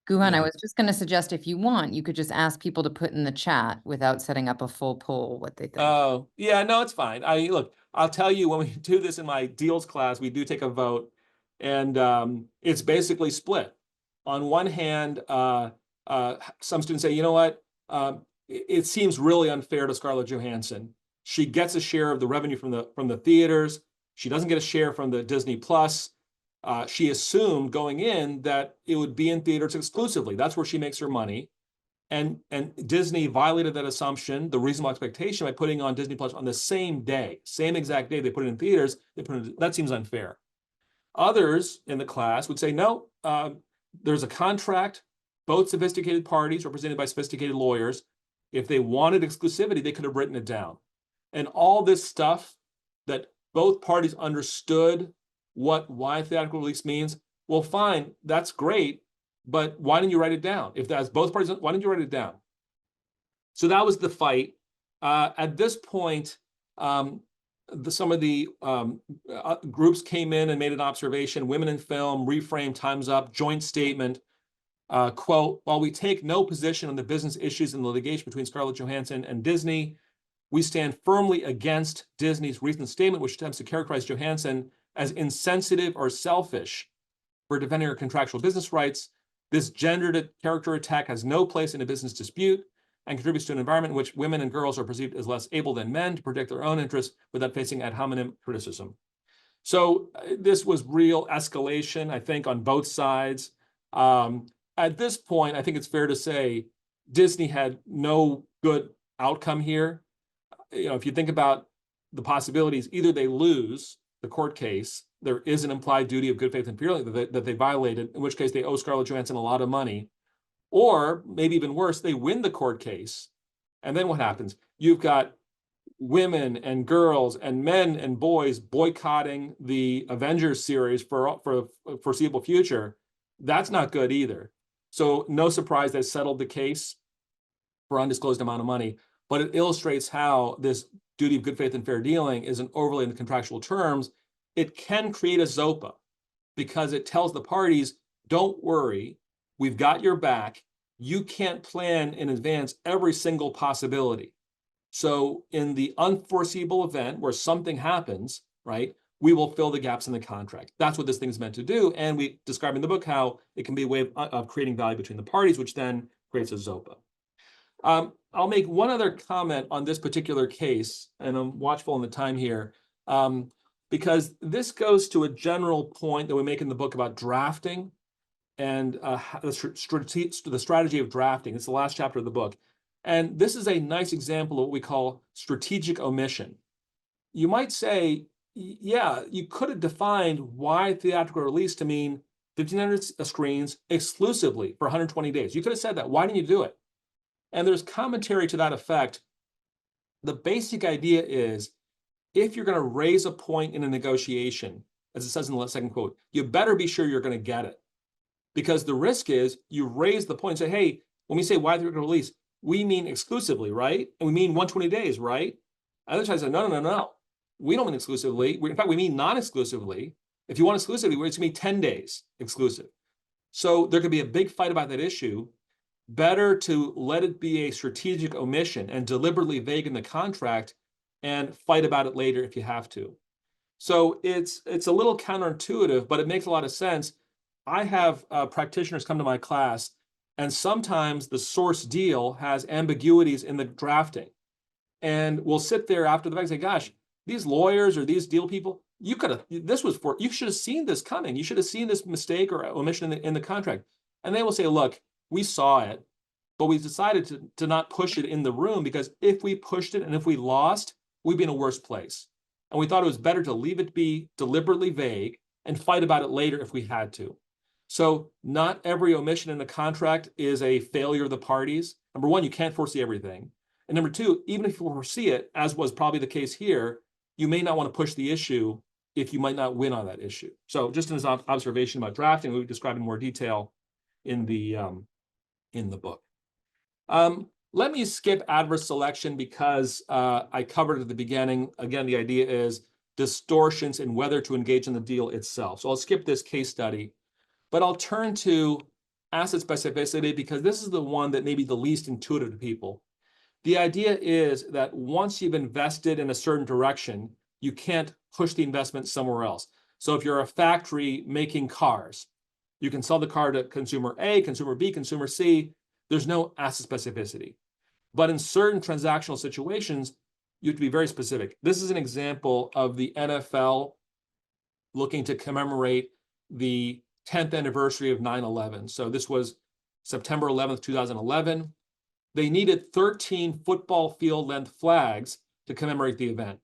Guhan, I was just going to suggest if you want, you could just ask people to put in the chat without setting up a full poll what they think. Oh, yeah, no, it's fine. Look, I'll tell you, when we do this in my deals class, we do take a vote, and it's basically split. On one hand, some students say, you know what, it seems really unfair to Scarlett Johansson. She gets a share of the revenue from the theaters. She doesn't get a share from the Disney Plus. She assumed going in that it would be in theaters exclusively. That's where she makes her money. And Disney violated that assumption, the reasonable expectation, by putting on Disney Plus on the same day, same exact day they put it in theaters. That seems unfair. Others in the class would say, no, there's a contract. Both sophisticated parties represented by sophisticated lawyers. If they wanted exclusivity, they could have written it down. And all this stuff that both parties understood what wide theatrical release means, well, fine, that's great, but why didn't you write it down? If that's both parties, why didn't you write it down? So that was the fight. At this point, some of the groups came in and made an observation. Women in Film, Reframe, Time's Up, joint statement. Quote, while we take no position on the business issues in the litigation between Scarlett Johansson and Disney, we stand firmly against Disney's recent statement, which attempts to characterize Johansson as insensitive or selfish for defending her contractual business rights. This gendered character attack has no place in a business dispute and contributes to an environment in which women and girls are perceived as less able than men to protect their own interests without facing ad hominem criticism. So this was real escalation, I think, on both sides. At this point, I think it's fair to say Disney had no good outcome here. If you think about the possibilities, either they lose the court case, there is an implied duty of good faith and fair dealing that they violated, in which case they owe Scarlett Johansson a lot of money, or maybe even worse, they win the court case. And then what happens? You've got women and girls and men and boys boycotting the Avengers series for a foreseeable future. That's not good either. So no surprise they settled the case for undisclosed amount of money, but it illustrates how this duty of good faith and fair dealing isn't overly in the contractual terms. It can create a ZOPA because it tells the parties, don't worry, we've got your back. You can't plan in advance every single possibility. So in the unforeseeable event where something happens, right, we will fill the gaps in the contract. That's what this thing is meant to do. And we describe in the book how it can be a way of creating value between the parties, which then creates a ZOPA. I'll make one other comment on this particular case, and I'm watchful in the time here, because this goes to a general point that we make in the book about drafting and the strategy of drafting. It's the last chapter of the book. And this is a nice example of what we call strategic omission. You might say, yeah, you could have defined wide theatrical release to mean 1,500 screens exclusively for 120 days. You could have said that. Why didn't you do it? And there's commentary to that effect. The basic idea is, if you're going to raise a point in a negotiation, as it says in the second quote, you better be sure you're going to get it. Because the risk is you raise the point and say, hey, when we say wide theatrical release, we mean exclusively, right? And we mean 120 days, right? Other side said, no. We don't mean exclusively. In fact, we mean non-exclusively. If you want exclusivity, it's going to be 10 days exclusive. So there could be a big fight about that issue. Better to let it be a strategic omission and deliberately vague in the contract and fight about it later if you have to. So it's a little counterintuitive, but it makes a lot of sense. I have practitioners come to my class, and sometimes the source deal has ambiguities in the drafting. And we'll sit there after the fact and say, gosh, these lawyers or these deal people, you should have seen this coming. You should have seen this mistake or omission in the contract. And they will say, look, we saw it, but we decided to not push it in the room, because if we pushed it and if we lost, we'd be in a worse place. And we thought it was better to leave it be deliberately vague and fight about it later if we had to. So not every omission in the contract is a failure of the parties. Number one, you can't foresee everything. And number two, even if you foresee it, as was probably the case here, you may not want to push the issue if you might not win on that issue. So just as an observation about drafting, we describe in more detail in the book. Let me skip adverse selection because I covered it at the beginning. Again, the idea is distortions in whether to engage in the deal itself. So I'll skip this case study, but I'll turn to asset specificity because this is the one that may be the least intuitive to people. The idea is that once you've invested in a certain direction, you can't push the investment somewhere else. So if you're a factory making cars, you can sell the car to consumer A, consumer B, consumer C. There's no asset specificity. But in certain transactional situations, you have to be very specific. This is an example of the NFL looking to commemorate the 10th anniversary of 9/11. So this was September 11th, 2011. They needed 13 football field length flags to commemorate the event.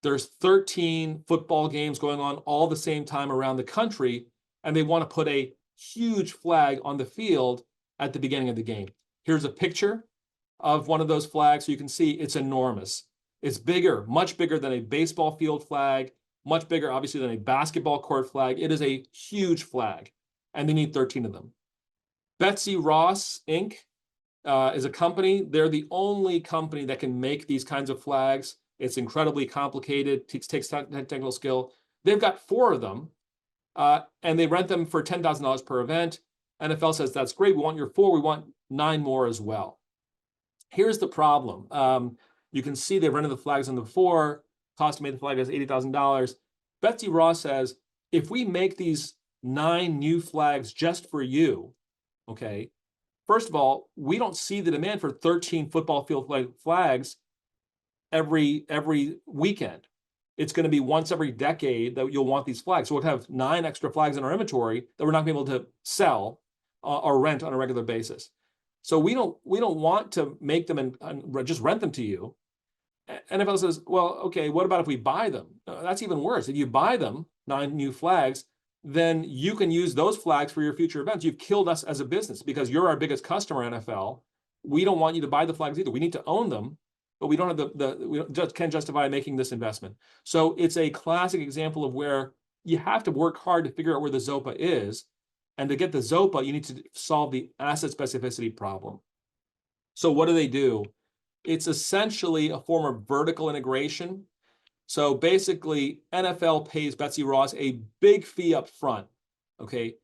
There's 13 football games going on all the same time around the country, and they want to put a huge flag on the field at the beginning of the game. Here's a picture of one of those flags. So you can see it's enormous. It's bigger, much bigger than a baseball field flag, much bigger, obviously, than a basketball court flag. It is a huge flag, and they need 13 of them. Betsy Ross, Inc. Is a company. They're the only company that can make these kinds of flags. It's incredibly complicated. It takes technical skill. They've got 4 of them, and they rent them for $10,000 per event. NFL says, that's great. We want your 4. We want 9 more as well. Here's the problem. You can see they rented the flags on the 4. Cost to make the flag is $80,000. Betsy Ross says, if we make these 9 new flags just for you, okay, first of all, we don't see the demand for 13 football field flags every weekend. It's going to be once every decade that you'll want these flags. So we'll have 9 extra flags in our inventory that we're not going to be able to sell or rent on a regular basis. So we don't want to make them and just rent them to you. NFL says, well, okay, what about if we buy them? That's even worse. If you buy them, 9 new flags, then you can use those flags for your future events. You've killed us as a business because you're our biggest customer, NFL. We don't want you to buy the flags either. We need to own them, but we don't have we just can't justify making this investment. So it's a classic example of where you have to work hard to figure out where the ZOPA is. And to get the ZOPA, you need to solve the asset specificity problem. So what do? It's essentially a form of vertical integration. So basically, NFL pays Betsy Ross a big fee up front, okay,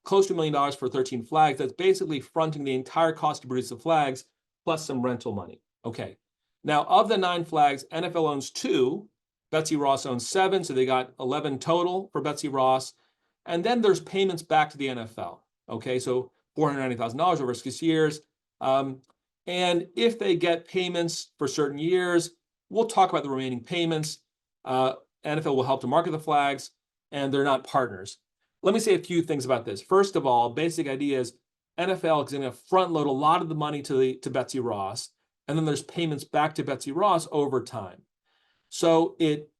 close to $1 million for 13 flags. That's basically fronting the entire cost to produce the flags, plus some rental money. Okay. Now, of the 9 flags, NFL owns 2. Betsy Ross owns 7, so they got 11 total for Betsy Ross. And then there's payments back to the NFL. Okay, so $490,000 over 6 years. And if they get payments for certain years, we'll talk about the remaining payments. NFL will help to market the flags, and they're not partners. Let me say a few things about this. First of all, basic idea is NFL is going to front load a lot of the money to Betsy Ross, and then there's payments back to Betsy Ross over time. So it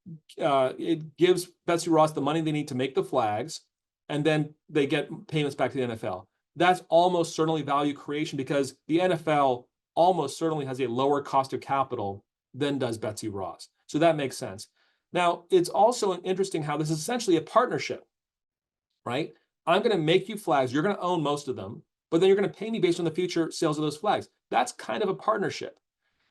gives Betsy Ross the money they need to make the flags, and then they get payments back to the NFL. That's almost certainly value creation because the NFL almost certainly has a lower cost of capital than does Betsy Ross. So that makes sense. Now, it's also interesting how this is essentially a partnership, right? I'm going to make you flags. You're going to own most of them, but then you're going to pay me based on the future sales of those flags. That's kind of a partnership.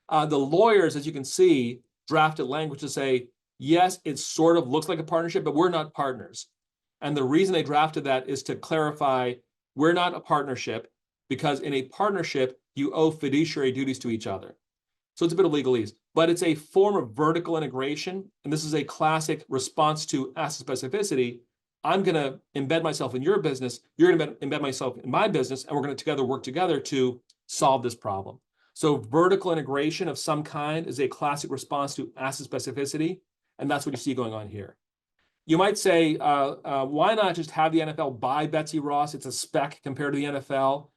The lawyers, as you can see, drafted language to say, yes, it sort of looks like a partnership, but we're not partners. And the reason they drafted that is to clarify we're not a partnership, because in a partnership, you owe fiduciary duties to each other. So it's a bit of legalese, but it's a form of vertical integration. And this is a classic response to asset specificity. I'm going to embed myself in your business. You're going to embed myself in my business, and we're going to together work together to solve this problem. So vertical integration of some kind is a classic response to asset specificity. And that's what you see going on here. You might say, why not just have the NFL buy Betsy Ross? It's a spec compared to the NFL.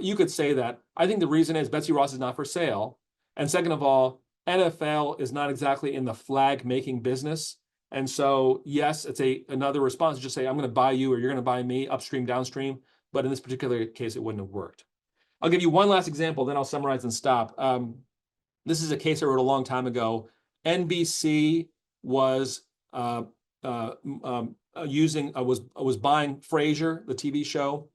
You could say that. I think the reason is Betsy Ross is not for sale. And second of all, NFL is not exactly in the flag making business. And so, yes, it's another response to just say, I'm going to buy you or you're going to buy me upstream, downstream. But in this particular case, it wouldn't have worked. I'll give you one last example, then I'll summarize and stop. This is a case I wrote a long time ago. NBC was buying Frasier, the TV show,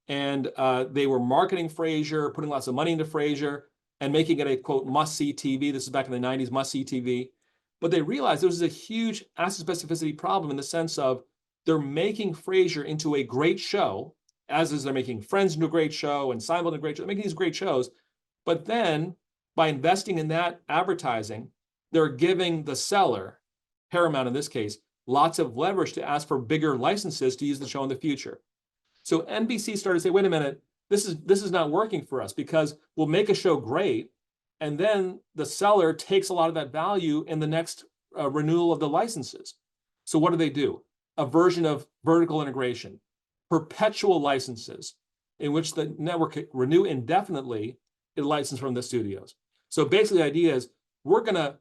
and they were marketing Frasier, putting lots of money into Frasier, and making it a quote must-see TV. This is back in the 90s, must-see TV. But they realized there was a huge asset specificity problem in the sense of they're making Frasier into a great show, as is they're making Friends into a great show and Seinfeld into a great show. They're making these great shows, but then by investing in that advertising, they're giving the seller, Paramount in this case, lots of leverage to ask for bigger licenses to use the show in the future. So NBC started to say, wait a minute, this is not working for us, because we'll make a show great, and then the seller takes a lot of that value in the next renewal of the licenses. So what do? A version of vertical integration, perpetual licenses, in which the network can renew indefinitely a license from the studios. So basically the idea is we're going to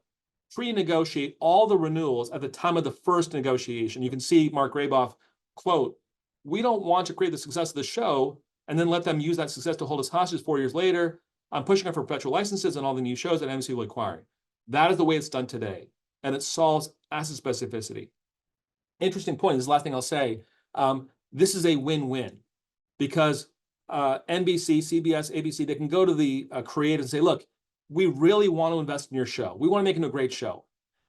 pre-negotiate all the renewals at the time of the first negotiation. You can see Mark Graboff quote, we don't want to create the success of the show and then let them use that success to hold us hostage 4 years later. I'm pushing for perpetual licenses and all the new shows that NBC will acquire. That is the way it's done today. And it solves asset specificity. Interesting point. This is the last thing I'll say. This is a win-win, because NBC, CBS, ABC, they can go to the creator and say, look, we really want to invest in your show. We want to make it a great show,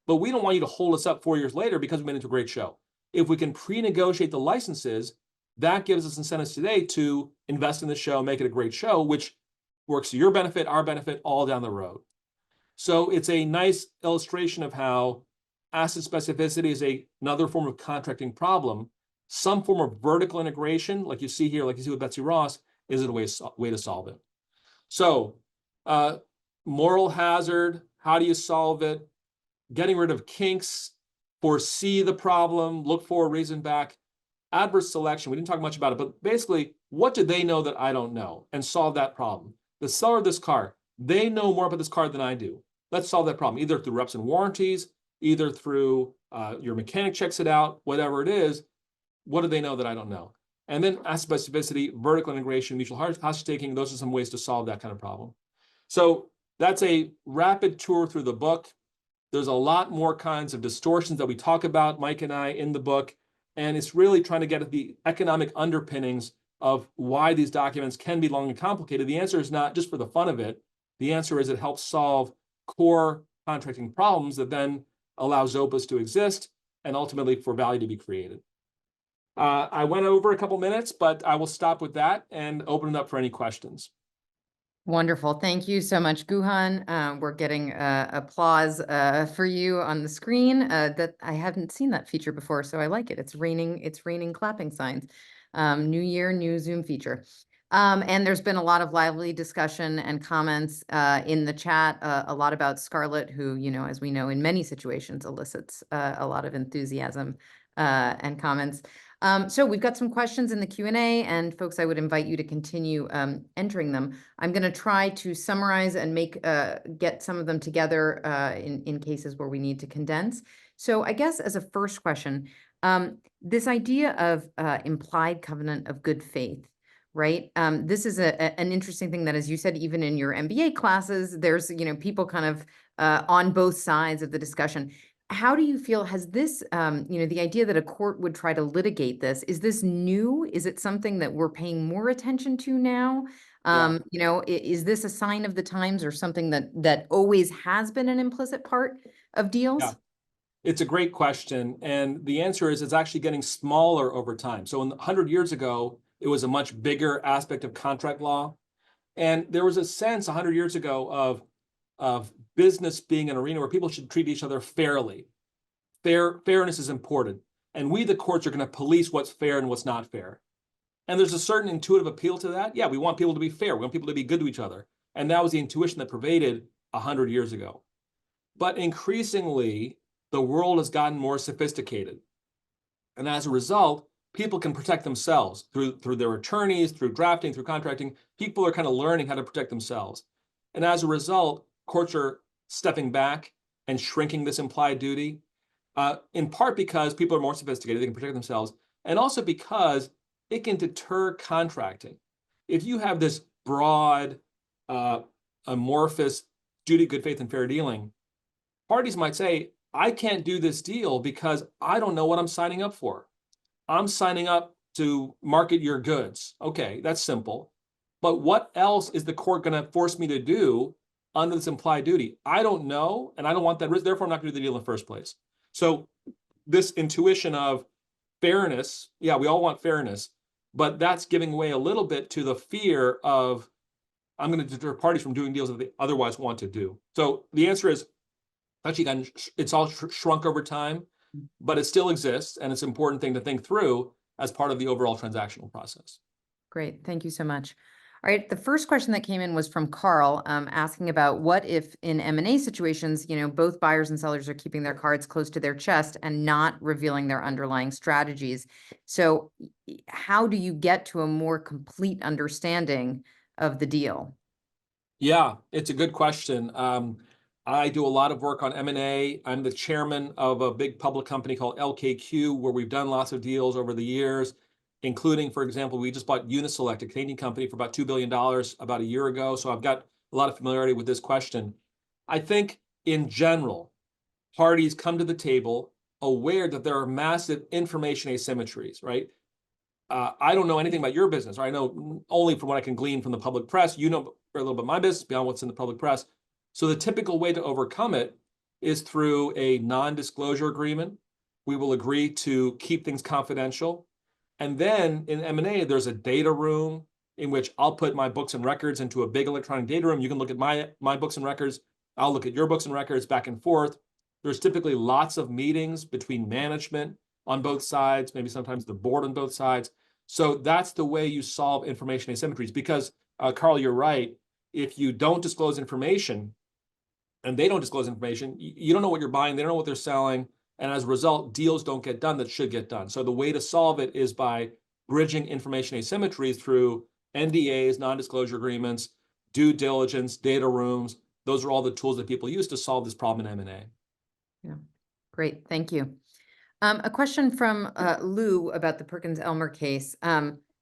but we don't want you to hold us up 4 years later because we made it into a great show. If we can pre-negotiate the licenses, that gives us incentives today to invest in the show, make it a great show, which works to your benefit, our benefit, all down the road. So it's a nice illustration of how asset specificity is another form of contracting problem. Some form of vertical integration, like you see here, like you see with Betsy Ross, is a way to solve it. So moral hazard, how do you solve it? Getting rid of kinks, foresee the problem, look for a reason back. Adverse selection, we didn't talk much about it, but basically, what do they know that I don't know? And solve that problem. The seller of this car, they know more about this car than I do. Let's solve that problem, either through reps and warranties, either through your mechanic checks it out, whatever it is. What do they know that I don't know? And then asset specificity, vertical integration, mutual hostage taking, those are some ways to solve that kind of problem. So that's a rapid tour through the book. There's a lot more kinds of distortions that we talk about, Mike and I, in the book. And it's really trying to get at the economic underpinnings of why these documents can be long and complicated. The answer is not just for the fun of it. The answer is it helps solve core contracting problems that then allow Zopus to exist and ultimately for value to be created. I went over a couple minutes, but I will stop with that and open it up for any questions. Wonderful. Thank you so much, Guhan. We're getting applause for you on the screen. That I haven't seen that feature before, so I like it. It's raining clapping signs. New year, new Zoom feature. And there's been a lot of lively discussion and comments in the chat, a lot about Scarlett, who, you know, as we know, in many situations elicits a lot of enthusiasm and comments. So we've got some questions in the Q&A, and folks, I would invite you to continue entering them. I'm going to try to summarize and get some of them together in cases where we need to condense. So I guess as a first question, this idea of implied covenant of good faith, right? This is an interesting thing that, as you said, even in your MBA classes, there's, you know, people kind of on both sides of the discussion. How do you feel, has this, you know, the idea that a court would try to litigate this, is this new? Is it something that we're paying more attention to now? Yeah. You know, is this a sign of the times or something that always has been an implicit part of deals? It's a great question. And the answer is it's actually getting smaller over time. So 100 years ago, it was a much bigger aspect of contract law. And there was a sense 100 years ago of business being an arena where people should treat each other fairly. Fairness is important. And we, the courts, are going to police what's fair and what's not fair. And there's a certain intuitive appeal to that. Yeah, we want people to be fair. We want people to be good to each other. And that was the intuition that pervaded 100 years ago. But increasingly, the world has gotten more sophisticated. And as a result, people can protect themselves through their attorneys, through drafting, through contracting. People are kind of learning how to protect themselves. And as a result, courts are stepping back and shrinking this implied duty, in part because people are more sophisticated, they can protect themselves, and also because it can deter contracting. If you have this broad, amorphous duty, good faith, and fair dealing, parties might say, I can't do this deal because I don't know what I'm signing up for. I'm signing up to market your goods. Okay, that's simple. But what else is the court going to force me to do under this implied duty? I don't know, and I don't want that risk. Therefore, I'm not going to do the deal in the first place. So this intuition of fairness, yeah, we all want fairness, but that's giving way a little bit to the fear of I'm going to deter parties from doing deals that they otherwise want to do. So the answer is actually it's all shrunk over time, but it still exists, and it's an important thing to think through as part of the overall transactional process. Great, thank you so much. All right, the first question that came in was from Carl, asking about what if in M&A situations, both buyers and sellers are keeping their cards close to their chest and not revealing their underlying strategies. So how do you get to a more complete understanding of the deal? Yeah, it's a good question. I do a lot of work on M&A. I'm the chairman of a big public company called LKQ, where we've done lots of deals over the years, including, for example, we just bought Uniselect, a Canadian company, for about $2 billion about a year ago. So I've got a lot of familiarity with this question. I think in general, parties come to the table aware that there are massive information asymmetries, right? I don't know anything about your business, or I know only from what I can glean from the public press. You know a little bit my business beyond what's in the public press. So the typical way to overcome it is through a non-disclosure agreement. We will agree to keep things confidential. And then in M&A, there's a data room in which I'll put my books and records into a big electronic data room. You can look at my books and records. I'll look at your books and records, back and forth. There's typically lots of meetings between management on both sides, maybe sometimes the board on both sides. So that's the way you solve information asymmetries. Because, Carl, you're right. If you don't disclose information and they don't disclose information, you don't know what you're buying, they don't know what they're selling. And as a result, deals don't get done that should get done. So the way to solve it is by bridging information asymmetries through NDAs, non-disclosure agreements, due diligence, data rooms. Those are all the tools that people use to solve this problem in M&A. Yeah, great, thank you. A question from Lou about the Perkins-Elmer case.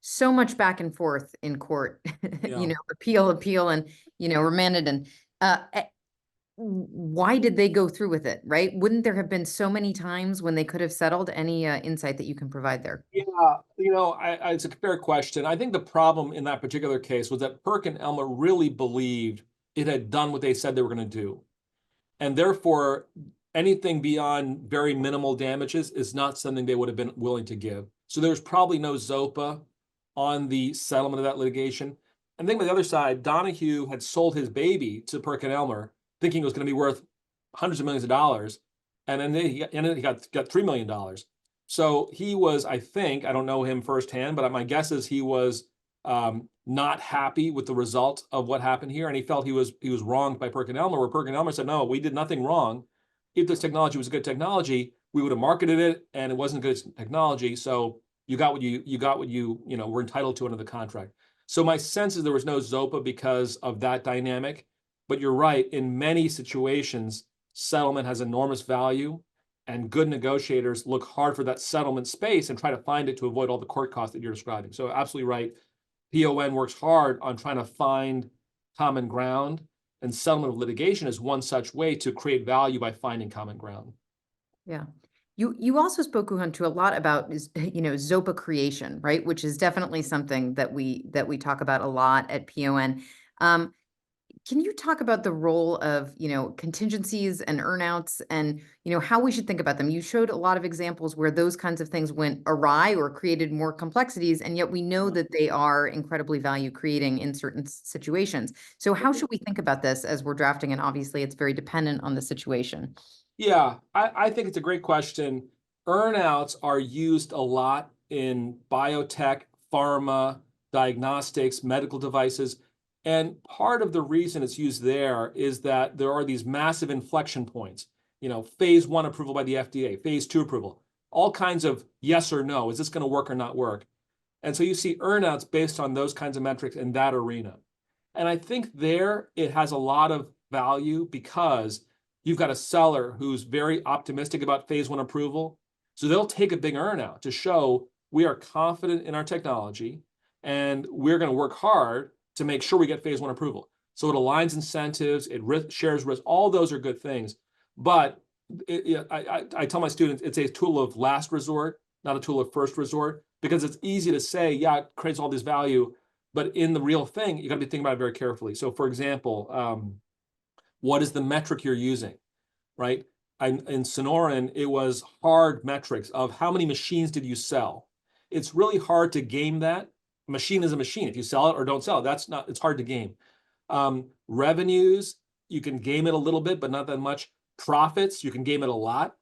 So much back and forth in court, Yeah. appeal, and, remanded. And why did they go through with it, right? Wouldn't there have been so many times when they could have settled? Any insight that you can provide there? Yeah, it's a fair question. I think the problem in that particular case was that Perkin-Elmer really believed it had done what they said they were going to do. And therefore, anything beyond very minimal damages is not something they would have been willing to give. So there's probably no ZOPA on the settlement of that litigation. And then on the other side, Donahue had sold his baby to Perkin-Elmer, thinking it was going to be worth hundreds of millions of dollars. And then he got $3 million. So he was, I think, I don't know him firsthand, but my guess is he was not happy with the result of what happened here. And he felt he was wronged by Perkin-Elmer, where Perkin-Elmer said, no, we did nothing wrong. If this technology was a good technology, we would have marketed it, and it wasn't good technology. So you got what you were entitled to under the contract. So my sense is there was no ZOPA because of that dynamic. But you're right, in many situations, settlement has enormous value, and good negotiators look hard for that settlement space and try to find it to avoid all the court costs that you're describing. So absolutely right. PON works hard on trying to find common ground, and settlement of litigation is one such way to create value by finding common ground. Yeah. You also spoke, Guhan, to a lot about ZOPA creation, right? Which is definitely something that we talk about a lot at PON. Can you talk about the role of, contingencies and earnouts and, how we should think about them? You showed a lot of examples where those kinds of things went awry or created more complexities, and yet we know that they are incredibly value creating in certain situations. So how should we think about this as we're drafting? And obviously it's very dependent on the situation. Yeah, I think it's a great question. Earnouts are used a lot in biotech, pharma, diagnostics, medical devices. And part of the reason it's used there is that there are these massive inflection points, phase 1 approval by the FDA, phase 2 approval, all kinds of yes or no. Is this going to work or not work? And so you see earnouts based on those kinds of metrics in that arena. And I think there it has a lot of value because you've got a seller who's very optimistic about phase 1 approval. So they'll take a big earnout to show we are confident in our technology and we're going to work hard to make sure we get phase 1 approval. So it aligns incentives, it shares risk, all those are good things. But I tell my students it's a tool of last resort, not a tool of first resort, because it's easy to say, yeah, it creates all this value. But in the real thing, you got to be thinking about it very carefully. So for example, what is the metric you're using, right? In Sonoran, it was hard metrics of how many machines did you sell. It's really hard to game that. A machine is a machine. If you sell it or don't sell it, it's hard to game. Revenues, you can game it a little bit, but not that much. Profits, you can game it a lot.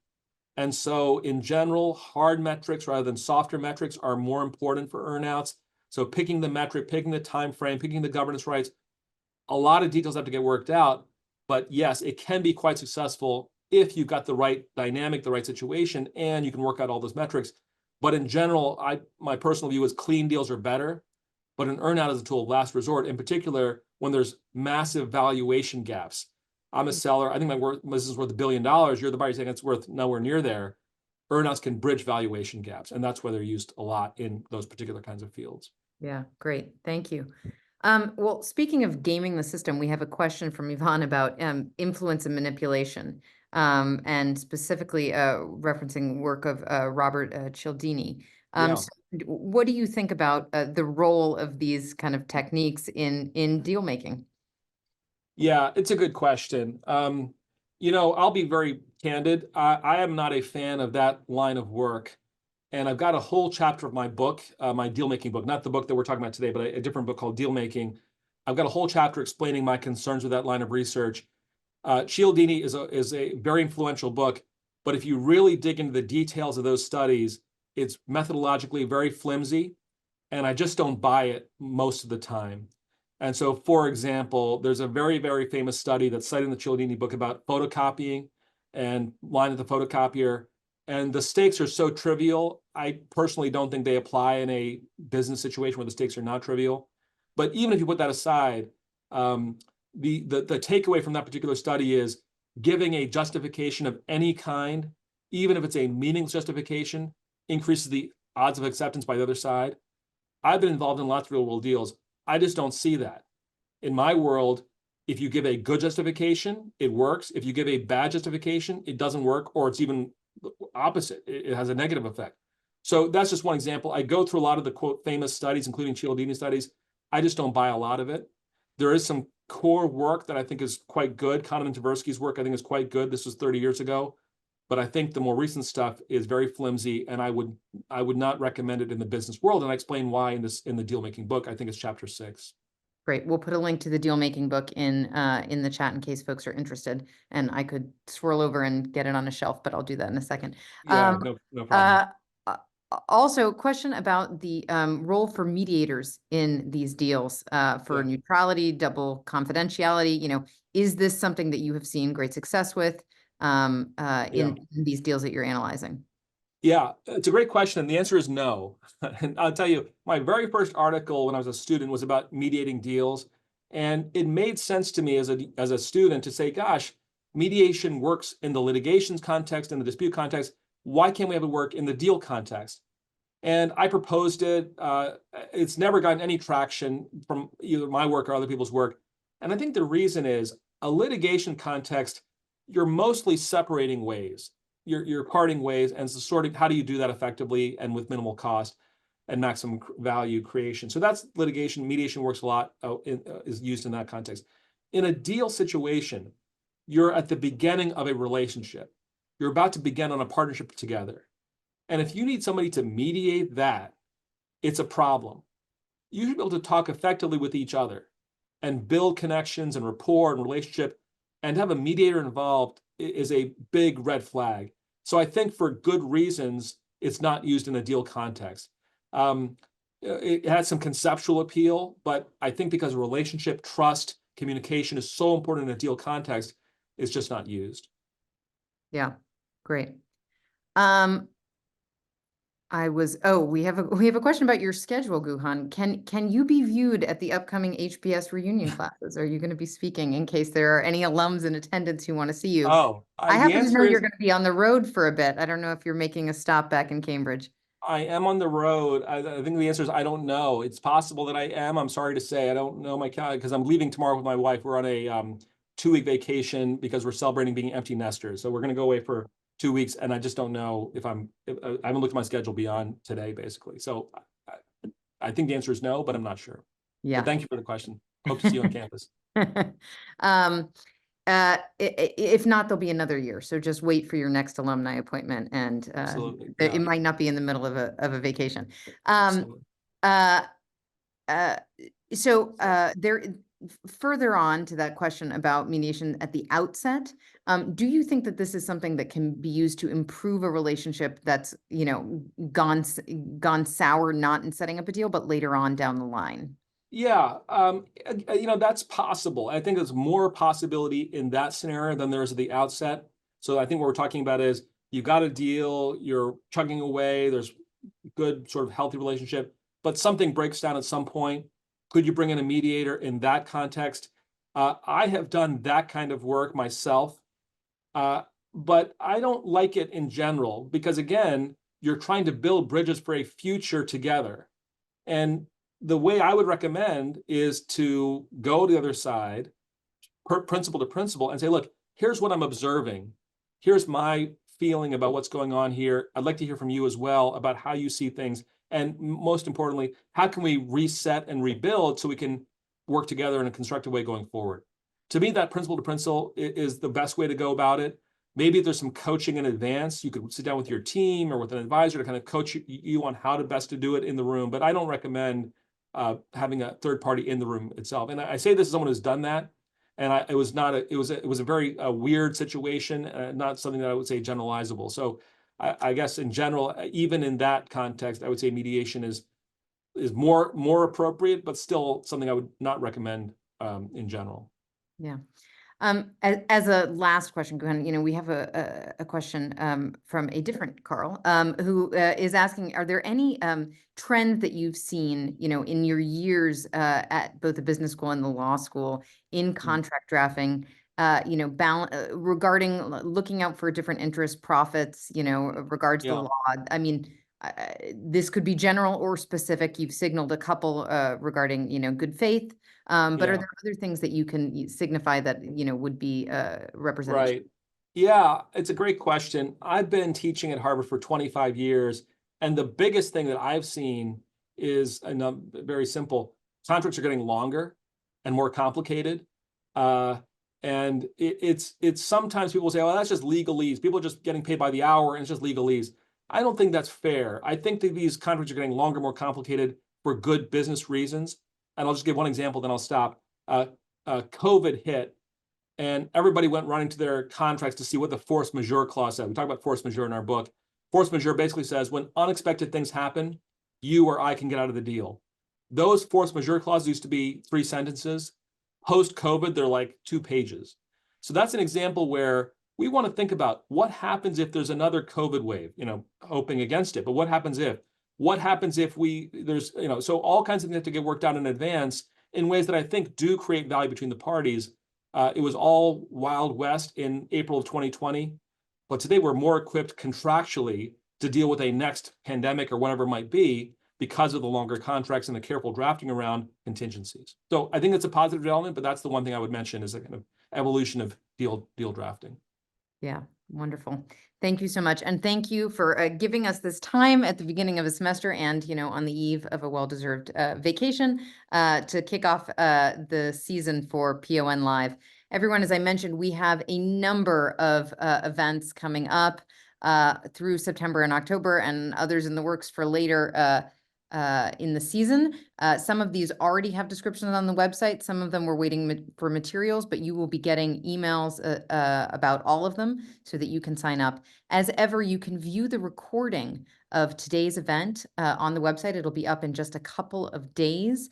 And so in general, hard metrics rather than softer metrics are more important for earnouts. So picking the metric, picking the time frame, picking the governance rights, a lot of details have to get worked out. But yes, it can be quite successful if you've got the right dynamic, the right situation, and you can work out all those metrics. But in general, my personal view is clean deals are better, but an earnout is a tool of last resort, in particular when there's massive valuation gaps. I'm a seller. I think this is worth $1 billion. You're the buyer saying it's worth nowhere near there. Earnouts can bridge valuation gaps, and that's why they're used a lot in those particular kinds of fields. Yeah, great. Thank you. Well, speaking of gaming the system, we have a question from Yvonne about influence and manipulation, and specifically referencing work of Robert Cialdini. Yeah. So what do you think about the role of these kind of techniques in deal making? Yeah, it's a good question. I'll be very candid. I am not a fan of that line of work. And I've got a whole chapter of my book, my deal making book, not the book that we're talking about today, but a different book called Deal Making. I've got a whole chapter explaining my concerns with that line of research. Cialdini is a very influential book, but if you really dig into the details of those studies, it's methodologically very flimsy, and I just don't buy it most of the time. And so, for example, there's a very, very famous study that's cited in the Cialdini book about photocopying and line at the photocopier. And the stakes are so trivial, I personally don't think they apply in a business situation where the stakes are not trivial. But even if you put that aside, the takeaway from that particular study is giving a justification of any kind, even if it's a meaningless justification, increases the odds of acceptance by the other side. I've been involved in lots of real world deals. I just don't see that. In my world, if you give a good justification, it works. If you give a bad justification, it doesn't work, or it's even opposite. It has a negative effect. So that's just one example. I go through a lot of the quote famous studies, including Cialdini studies. I just don't buy a lot of it. There is some core work that I think is quite good. Kahneman Tversky's work I think is quite good. This was 30 years ago. But I think the more recent stuff is very flimsy, and I would not recommend it in the business world. And I explain why in the deal making book. I think it's chapter 6. Great. We'll put a link to the deal making book in the chat in case folks are interested. And I could swirl over and get it on a shelf, but I'll do that in a second. Yeah, no problem. Also, question about the role for mediators in these deals for neutrality, double confidentiality. Is this something that you have seen great success with in these deals that you're analyzing? Yeah, it's a great question. And the answer is no. And I'll tell you, my very first article when I was a student was about mediating deals. And it made sense to me as a student to say, gosh, mediation works in the litigations context, in the dispute context. Why can't we have it work in the deal context? And I proposed it. It's never gotten any traction from either my work or other people's work. And I think the reason is a litigation context, you're mostly separating ways. You're parting ways, and it's sorting how do you do that effectively and with minimal cost and maximum value creation. So that's litigation. Mediation works a lot, is used in that context. In a deal situation, you're at the beginning of a relationship. You're about to begin on a partnership together. And if you need somebody to mediate that, it's a problem. You should be able to talk effectively with each other and build connections and rapport and relationship, and have a mediator involved is a big red flag. So I think for good reasons, it's not used in a deal context. It has some conceptual appeal, but I think because relationship, trust, communication is so important in a deal context, it's just not used. Yeah, great. We have a question about your schedule, Guhan. Can you be viewed at the upcoming HBS reunion classes? Are you going to be speaking in case there are any alums in attendance who want to see you? Oh, I the happen to know answer you're is going to be on the road for a bit. I don't know if you're making a stop back in Cambridge. I am on the road. I think the answer is I don't know. It's possible that I am. I'm sorry to say I don't know my calendar because I'm leaving tomorrow with my wife. We're on a 2-week vacation because we're celebrating being empty nesters. So we're going to go away for 2 weeks, and I just don't know if I haven't looked at my schedule beyond today, basically. So I think the answer is no, but I'm not sure. Yeah. But thank you for the question. Hope to see you on campus. If not, there'll be another year. So just wait for your next alumni appointment, and Absolutely. it Yeah. might not be in the middle of a vacation. Absolutely. There, further on to that question about mediation at the outset, do you think that this is something that can be used to improve a relationship that's, gone sour, not in setting up a deal, but later on down the line? Yeah, that's possible. I think there's more possibility in that scenario than there is at the outset. So I think what we're talking about is you got a deal, you're chugging away, there's good sort of healthy relationship, but something breaks down at some point. Could you bring in a mediator in that context? I have done that kind of work myself, but I don't like it in general because, again, you're trying to build bridges for a future together. And the way I would recommend is to go to the other side, principle to principle, and say, look, here's what I'm observing. Here's my feeling about what's going on here. I'd like to hear from you as well about how you see things. And most importantly, how can we reset and rebuild so we can work together in a constructive way going forward? To me, that principle to principle is the best way to go about it. Maybe if there's some coaching in advance, you could sit down with your team or with an advisor to kind of coach you on how to best to do it in the room. But I don't recommend having a third party in the room itself. And I say this as someone who's done that. And it was a very weird situation, not something that I would say generalizable. So I guess in general, even in that context, I would say mediation is more appropriate, but still something I would not recommend in general. Yeah. As a last question, Guhan, we have a question from a different Carl who is asking, are there any trends that you've seen, in your years at both the business school and the law school in contract drafting, regarding looking out for different interests, profits, regards to the law? I mean, this could be general or specific. You've signaled a couple regarding, good faith. But are there other things that you can signify that, would be represented? Right. Yeah, it's a great question. I've been teaching at Harvard for 25 years, and the biggest thing that I've seen is very simple. Contracts are getting longer and more complicated. And it's sometimes people say, well, that's just legalese. People are just getting paid by the hour and it's just legalese. I don't think that's fair. I think that these contracts are getting longer, more complicated for good business reasons. And I'll just give one example, then I'll stop. COVID hit, and everybody went running to their contracts to see what the force majeure clause said. We talk about force majeure in our book. Force majeure basically says when unexpected things happen, you or I can get out of the deal. Those force majeure clauses used to be 3 sentences. Post-COVID, they're like 2 pages. So that's an example where we want to think about what happens if there's another COVID wave, hoping against it. But what happens if? What happens if so all kinds of things have to get worked out in advance in ways that I think do create value between the parties. It was all Wild West in April of 2020, but today we're more equipped contractually to deal with a next pandemic or whatever it might be because of the longer contracts and the careful drafting around contingencies. So I think it's a positive development, but that's the one thing I would mention is a kind of evolution of deal drafting. Yeah, Wonderful. Thank you so much. And thank you for giving us this time at the beginning of a semester and, on the eve of a well-deserved vacation to kick off the season for PON Live. Everyone, as I mentioned, we have a number of events coming up through September and October, and others in the works for later in the season. Some of these already have descriptions on the website. Some of them we're waiting for materials, but you will be getting emails about all of them so that you can sign up. As ever, you can view the recording of today's event on the website. It'll be up in just a couple of days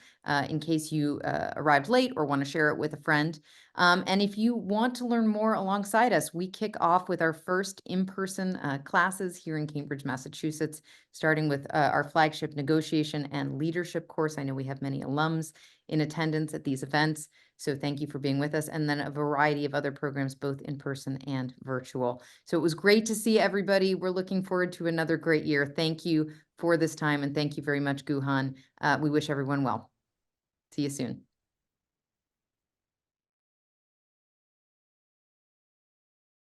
in case you arrived late or want to share it with a friend. And if you want to learn more alongside us, we kick off with our first in-person classes here in Cambridge, Massachusetts, starting with our flagship negotiation and leadership course. I know we have many alums in attendance at these events, so thank you for being with us. And then a variety of other programs, both in person and virtual. So it was great to see everybody. We're looking forward to another great year. Thank you for this time, and thank you very much, Guhan. We wish everyone well. See you soon.